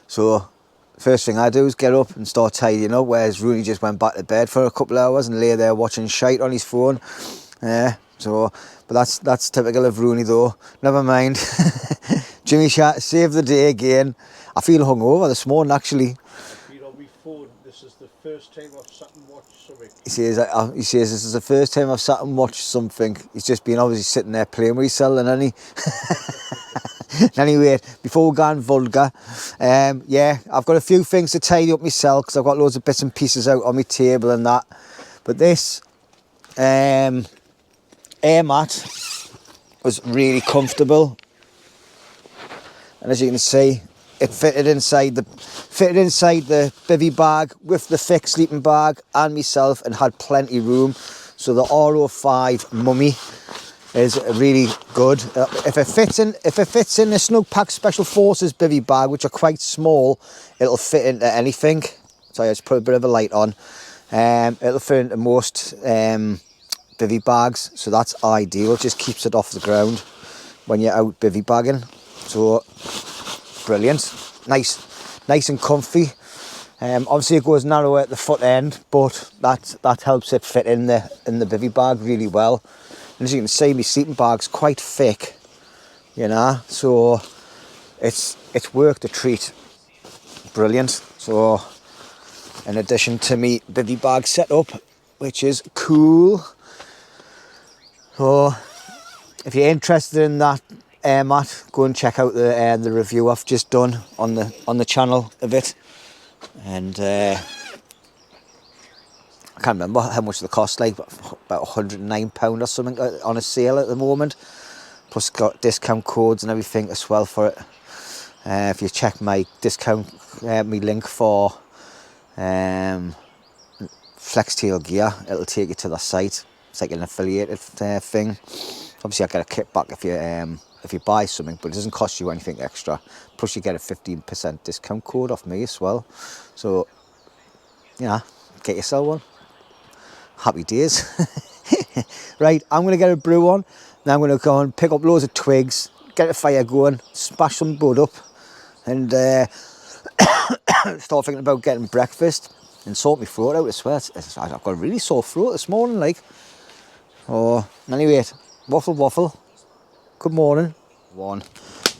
so first thing I do is get up and start tidying up, whereas Rooney just went back to bed for a couple of hours and lay there watching shite on his phone. But that's typical of Rooney though. Never mind. Jimmy Shat saved the day again. I feel hungover this morning actually. I've been on my phone. This is the first time I've sat and watched something. He says this is the first time I've sat and watched something. He's just been obviously sitting there playing with himself, hasn't he? Anyway, before we go on vulgar, yeah, I've got a few things to tidy up myself because I've got loads of bits and pieces out on my table and that. But this air mat was really comfortable, and as you can see, it fitted inside the bivvy bag with the thick sleeping bag and myself, and had plenty room. So the RO5 Mummy is really good. If it fits in the Snug Pack Special Forces bivvy bag, which are quite small, it'll fit into anything. So I just put a bit of a light on. It'll fit into most bivvy bags, so that's ideal. It just keeps it off the ground when you're out bivvy bagging. So brilliant, nice and comfy. Obviously it goes narrower at the foot end, but that helps it fit in the bivvy bag really well. And as you can see, my sleeping bag's quite thick, you know, so it's worked a treat. Brilliant. So in addition to me bivvy bag setup, which is cool. So if you're interested in that air mat, go and check out the review I've just done on the channel of it. And I can't remember how much the cost, like about £109 or something on a sale at the moment. Plus got discount codes and everything as well for it. If you check my discount, my link for Flextailgear, it'll take you to the site. It's like an affiliated thing. Obviously, I get a kickback if you buy something, but it doesn't cost you anything extra. Plus, you get a 15% discount code off me as well. So, yeah, get yourself one. Happy days. Right, I'm going to get a brew on. Now I'm going to go and pick up loads of twigs, get a fire going, smash some wood up, and start thinking about getting breakfast and sort my throat out. I swear, I've got a really sore throat this morning, like. Oh, anyway, waffle. Good morning. One.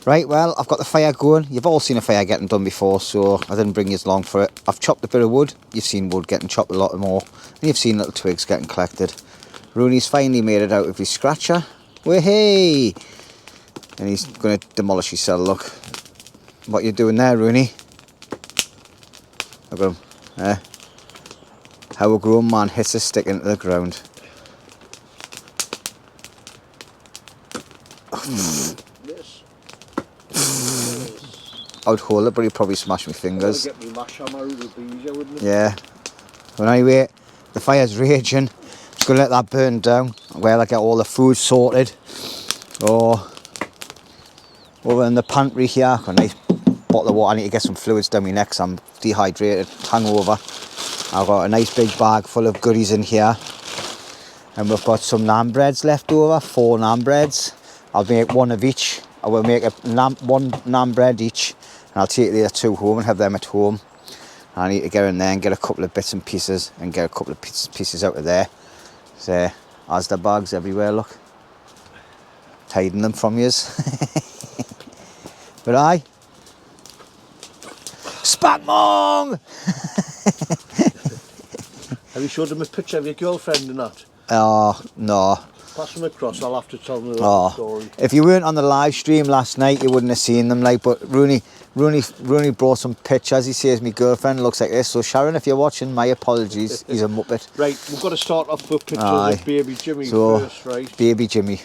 Right, well, I've got the fire going. You've all seen a fire getting done before, so I didn't bring you along for it. I've chopped a bit of wood. You've seen wood getting chopped a lot more. And you've seen little twigs getting collected. Roney's finally made it out of his scratcher. Hey! And he's going to demolish his cell, look. What you doing there, Roney? Look at him. How a grown man hits a stick into the ground. I'd hold it, but he'd probably smash my fingers. Get me mash hammer out of the easier, wouldn't it? Yeah. But anyway, the fire's raging. Just gonna let that burn down while I get all the food sorted. Or over in the pantry here, I've got a nice bottle of water. I need to get some fluids down my neck 'cause I'm dehydrated, hangover. I've got a nice big bag full of goodies in here. And we've got some naan breads left over, 4 naan breads. I'll make one of each. I will make one naan bread each, and I'll take the other 2 home and have them at home. I need to get in there and get a couple of bits and pieces and get a couple of pieces out of there. So, Asda bags everywhere, look. Hiding them from yous. But aye. Spagmong! Have you showed them a picture of your girlfriend and that? Oh, no. Pass them across, I'll have to tell them Oh, story. if you weren't on the live stream last night, you wouldn't have seen them, like. But Roney brought some pictures. He says my girlfriend looks like this. So Sharon, if you're watching, my apologies. He's a muppet. Right, we've got to start off with pictures of baby Jimmy first, right? Baby Jimmy.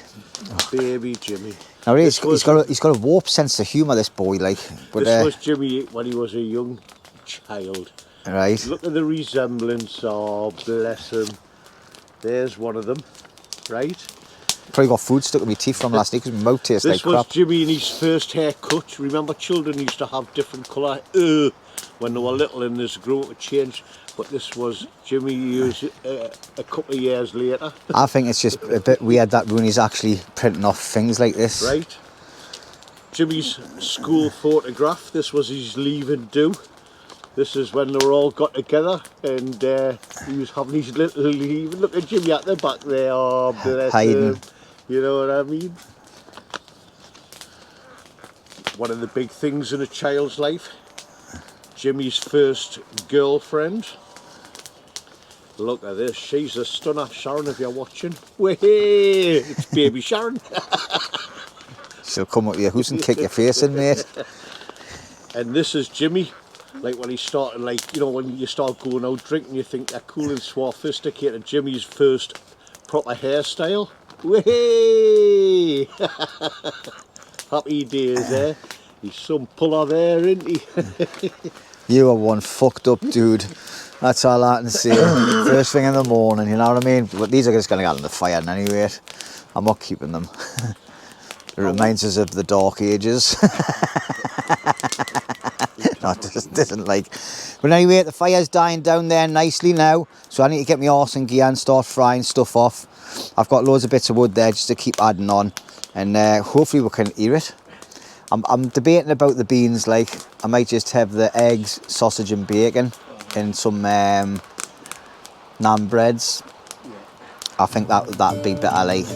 Baby Jimmy. Now he's got a warped sense of humour, this boy, like. But, this was Jimmy when he was a young child. Right. Look at the resemblance. Oh, bless him. There's one of them. Right? Probably got food stuck in my teeth from last night because my mouth tastes like crap. This was Jimmy in his first haircut. Remember, children used to have different colour when they were little and this grew up to change. But this was Jimmy used a couple of years later. I think it's just a bit weird that Roney's actually printing off things like this. Right. Jimmy's school photograph. This was his leaving do. This is when they were all got together and he was having his little leave. Look at Jimmy at the back there, oh bless him. You know what I mean? One of the big things in a child's life. Jimmy's first girlfriend. Look at this, she's a stunner. Sharon, if you're watching. Way, it's baby Sharon. She'll come up your house and kick your face in, mate. And this is Jimmy. Like when he started, like, you know, when you start going out drinking, you think they're cool and sophisticated. Jimmy's first proper hairstyle. Way! Happy days, eh? He's some puller there, isn't he? You are one fucked up dude. That's all I can say. First thing in the morning, you know what I mean? But these are just going to get in the fire anyway. I'm not keeping them. It reminds us of the dark ages. No, it doesn't like. But anyway, the fire's dying down there nicely now. So I need to get my arse in gear and start frying stuff off. I've got loads of bits of wood there just to keep adding on. And hopefully we can hear it. I'm debating about the beans. Like, I might just have the eggs, sausage and bacon and some naan breads. I think that'd be better, like,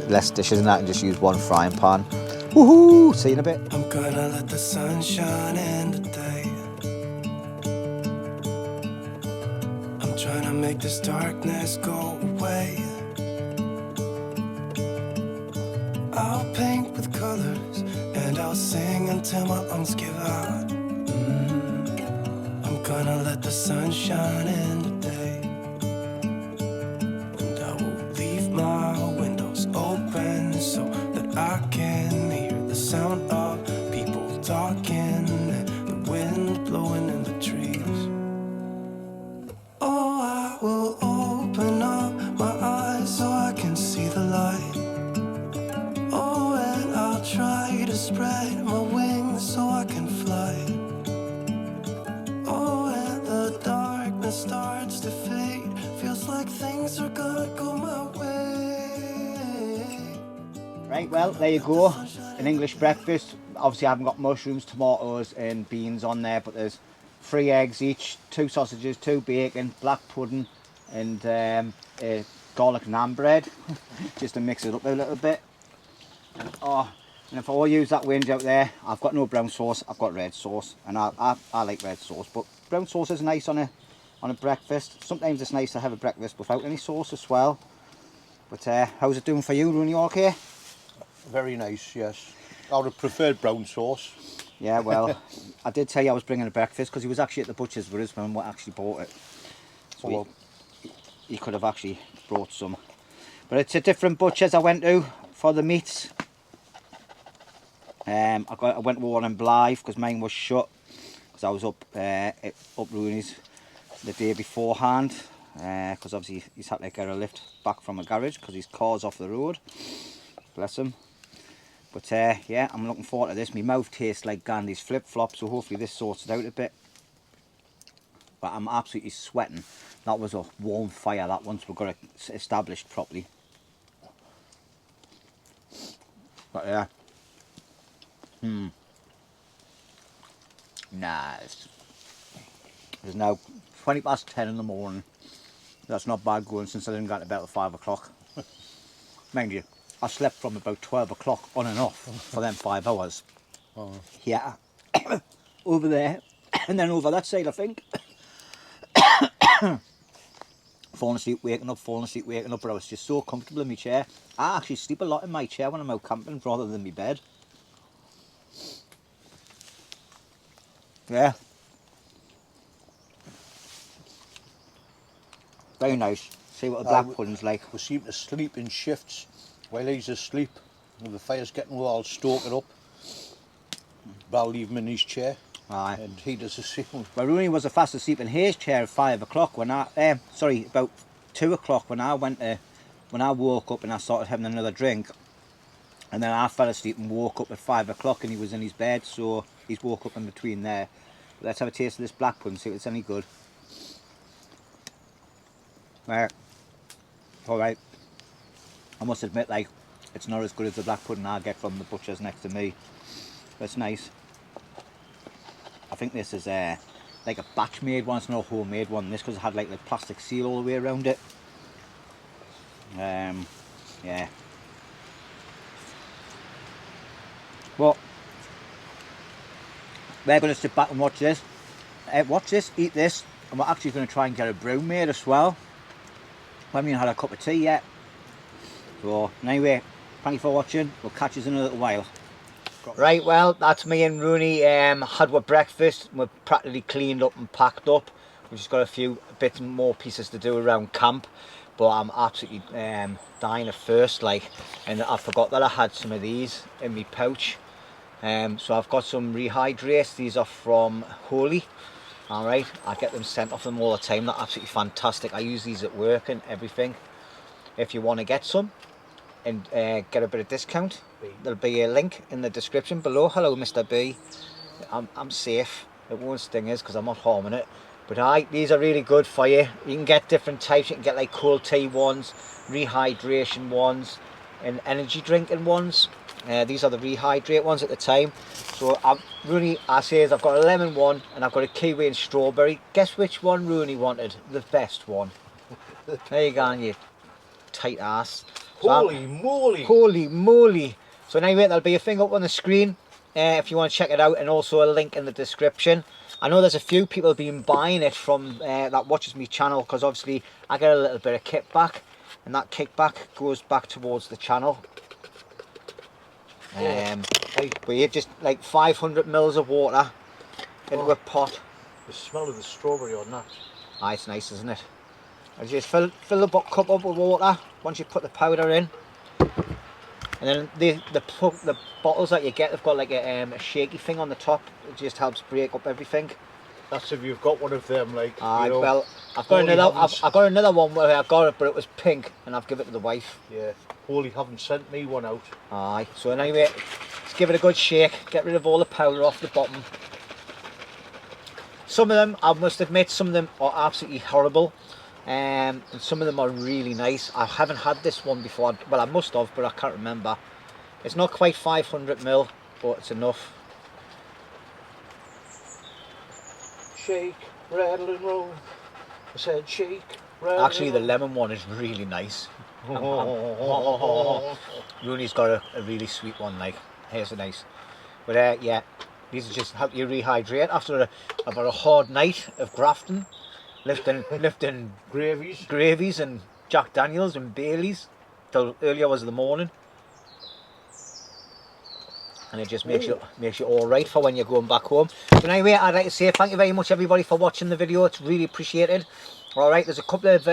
less dishes and that, and just use one frying pan. Woohoo! See you in a bit. I'm gonna let the sun shine in today. I'm trying to make this darkness go away. I'll paint with colors and I'll sing until my lungs give out. I'm gonna let the sun shine in today. And I will leave my windows open so that I can hear the sound of people talking and the wind blowing in the trees. Oh, I will open up my eyes so I can see the light. Oh, and I'll try to spread my wings so I can fly. Oh, and the darkness starts to fade. Feels like things are gonna go my way. Right, well, there you go. An English breakfast. Obviously I haven't got mushrooms, tomatoes and beans on there, but there's 3 eggs each, 2 sausages, 2 bacon, black pudding and garlic naan bread, just to mix it up a little bit. And if I use that whinge out there, I've got no brown sauce, I've got red sauce, and I like red sauce, but brown sauce is nice on a breakfast. Sometimes it's nice to have a breakfast without any sauce as well. But how's it doing for you, Roney? Okay? Very nice, yes. I would have preferred brown sauce. Yeah, well, I did tell you I was bringing a breakfast because he was actually at the butcher's with us when we actually bought it. So he could have actually brought some. But it's a different butcher's I went to for the meats. I went to one in Blythe because mine was shut because I was up Roney's the day beforehand because obviously he's had to get a lift back from a garage because his car's off the road. Bless him. But yeah, I'm looking forward to this. My mouth tastes like Gandhi's flip-flop, so hopefully this sorts it out a bit. But I'm absolutely sweating. That was a warm fire, that once we got it established properly. But yeah. Nice. It's now 20 past 10 in the morning. That's not bad going since I didn't get to bed at 5 o'clock. Mind you, I slept from about 12 o'clock on and off for them 5 hours. Oh. Yeah. Over there and then over that side, I think. Falling asleep, waking up, falling asleep, waking up, but I was just so comfortable in my chair. I actually sleep a lot in my chair when I'm out camping rather than my bed. Yeah. Very nice. See what the black pudding's like. We seem to sleep in shifts while he's asleep. When the fire's getting all stoked up, but I'll leave him in his chair. Aye. And he does the same. Well, Roney was fast asleep in his chair at 5 o'clock when I, sorry, about 2 o'clock when I woke up and I started having another drink. And then I fell asleep and woke up at 5 o'clock and he was in his bed, so he's woke up in between there. But let's have a taste of this black pudding, see if it's any good. Alright. I must admit, like, it's not as good as the black pudding I get from the butcher's next to me. But it's nice. I think this is like a batch made one, it's not a homemade one. This because it had like the plastic seal all the way around it. Yeah. Well, we're going to sit back and watch this, eat this, and we're actually going to try and get a brew made as well. I haven't even had a cup of tea yet. So anyway, Thank you for watching. We'll catch you in a little while. Right, well, that's me and Roney. Had our breakfast. We're practically cleaned up and packed up. We've just got a few bits more pieces to do around camp, but I'm absolutely dying of thirst, like, and I forgot that I had some of these in my pouch. So I've got some rehydrates. These are from Holy. All right, I get them sent off them all the time. They're absolutely fantastic. I use these at work and everything. If you want to get some and get a bit of discount, there'll be a link in the description below. Hello, Mr. B. I'm safe. It won't sting us because I'm not harming it. But these are really good for you. You can get different types. You can get like cold tea ones, rehydration ones, and energy drinking ones. These are the rehydrate ones at the time. So Rooney, I've got a lemon one and I've got a kiwi and strawberry. Guess which one Rooney wanted? The best one. There you go, you tight ass. So Holy moly! Holy moly! So anyway, there'll be a thing up on the screen if you want to check it out, and also a link in the description. I know there's a few people been buying it from that watches me channel, because obviously I get a little bit of kickback, and that kickback goes back towards the channel. But you just like 500 mils of water into a pot. The smell of the strawberry on that. It's nice, isn't it? And just fill the cup up with water once you put the powder in, and then the bottles that you get, they've got like a shaky thing on the top. It just helps break up everything. That's if you've got one of them, like. You know, well, I've got another one where I got it, but it was pink, and I've given it to the wife. Yeah, Holy haven't sent me one out. So anyway, let's give it a good shake. Get rid of all the powder off the bottom. Some of them, I must admit, some of them are absolutely horrible. And some of them are really nice. I haven't had this one before. Well, I must have, but I can't remember. It's not quite 500 mil, but it's enough. Shake, rattle and roll. I said shake, rattle. Actually, the lemon one is really nice. Rooney's got a really sweet one. Like, here's a nice. But yeah, these are just help you rehydrate after a hard night of grafting. Lifting gravies and Jack Daniels and Baileys till early hours of the morning, and it just makes you all right for when you're going back home. But anyway, I'd like to say thank you very much everybody for watching the video. It's really appreciated. All right, there's a couple of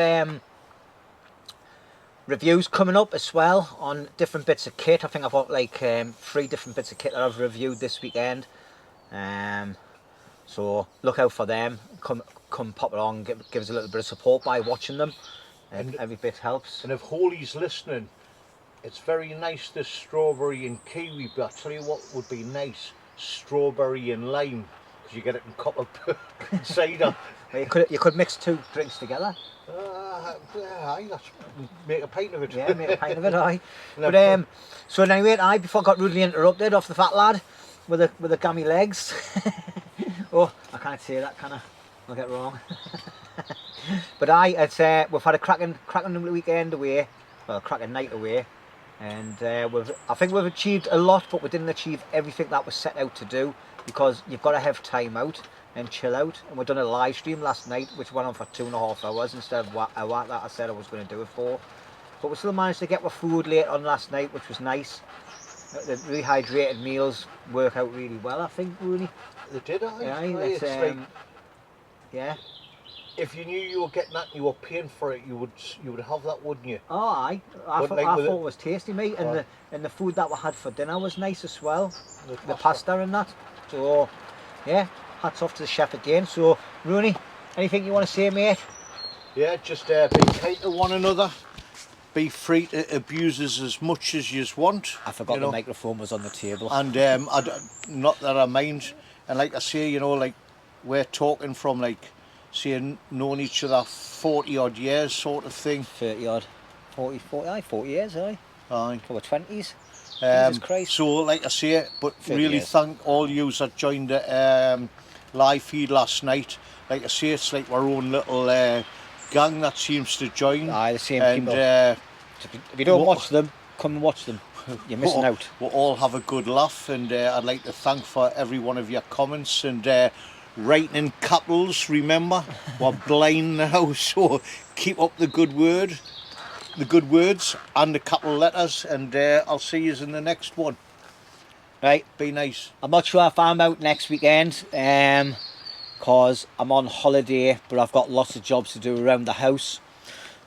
reviews coming up as well on different bits of kit. I think I've got like 3 different bits of kit that I've reviewed this weekend. So look out for them. Come pop along, give us a little bit of support by watching them, and every bit helps. And if Holy's listening, it's very nice, this strawberry and kiwi, but I tell you what would be nice, strawberry and lime, because you get it in copper cider. You could mix 2 drinks together. Let's make a pint of it. Yeah, make a pint of it, aye. But so anyway, before I got rudely interrupted off the fat lad with the gammy legs. Oh, I can't say that, can I? I'll get wrong. But we've had a cracking weekend away, well, a cracking night away, and I think we've achieved a lot, but we didn't achieve everything that was set out to do, because you've got to have time out and chill out. And we've done a live stream last night, which went on for 2.5 hours instead of what that I said I was going to do it for. But we still managed to get our food late on last night, which was nice. The rehydrated meals work out really well, I think, Rooney. They did, yeah. If you knew you were getting that and you were paying for it, you would have that, wouldn't you? Oh, aye. I thought it was tasty, mate, and the food that we had for dinner was nice as well. The pasta and that. So, yeah, hats off to the chef again. So, Rooney, anything you want to say, mate? Yeah, just be kind to one another. Be free to abuse us as much as you want. I forgot the microphone was on the table. And not that I mind. And like I say, like, we're talking from like, say, known each other 40 odd years sort of thing. 30 odd. 40 years, aye. Aye. For the 20s. Jesus Christ. So like I say, but really years. Thank all yous that joined the live feed last night. Like I say, it's like our own little gang that seems to join. Aye, the same people. If you don't watch them, come and watch them. You're missing out. We'll all have a good laugh, and I'd like to thank for every one of your comments, and writing in capitals, remember. We're blind now, so keep up the good word. the good words and a couple of letters, and I'll see you in the next one. Right, be nice. I'm not sure if I'm out next weekend, cause I'm on holiday, but I've got lots of jobs to do around the house.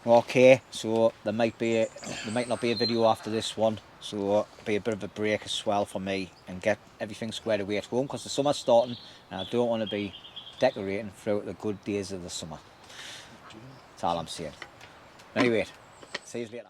Okay, so there might not be a video after this one, so it'll be a bit of a break as well for me and get everything squared away at home, because the summer's starting and I don't want to be decorating throughout the good days of the summer. That's all I'm saying. Anyway, see you later.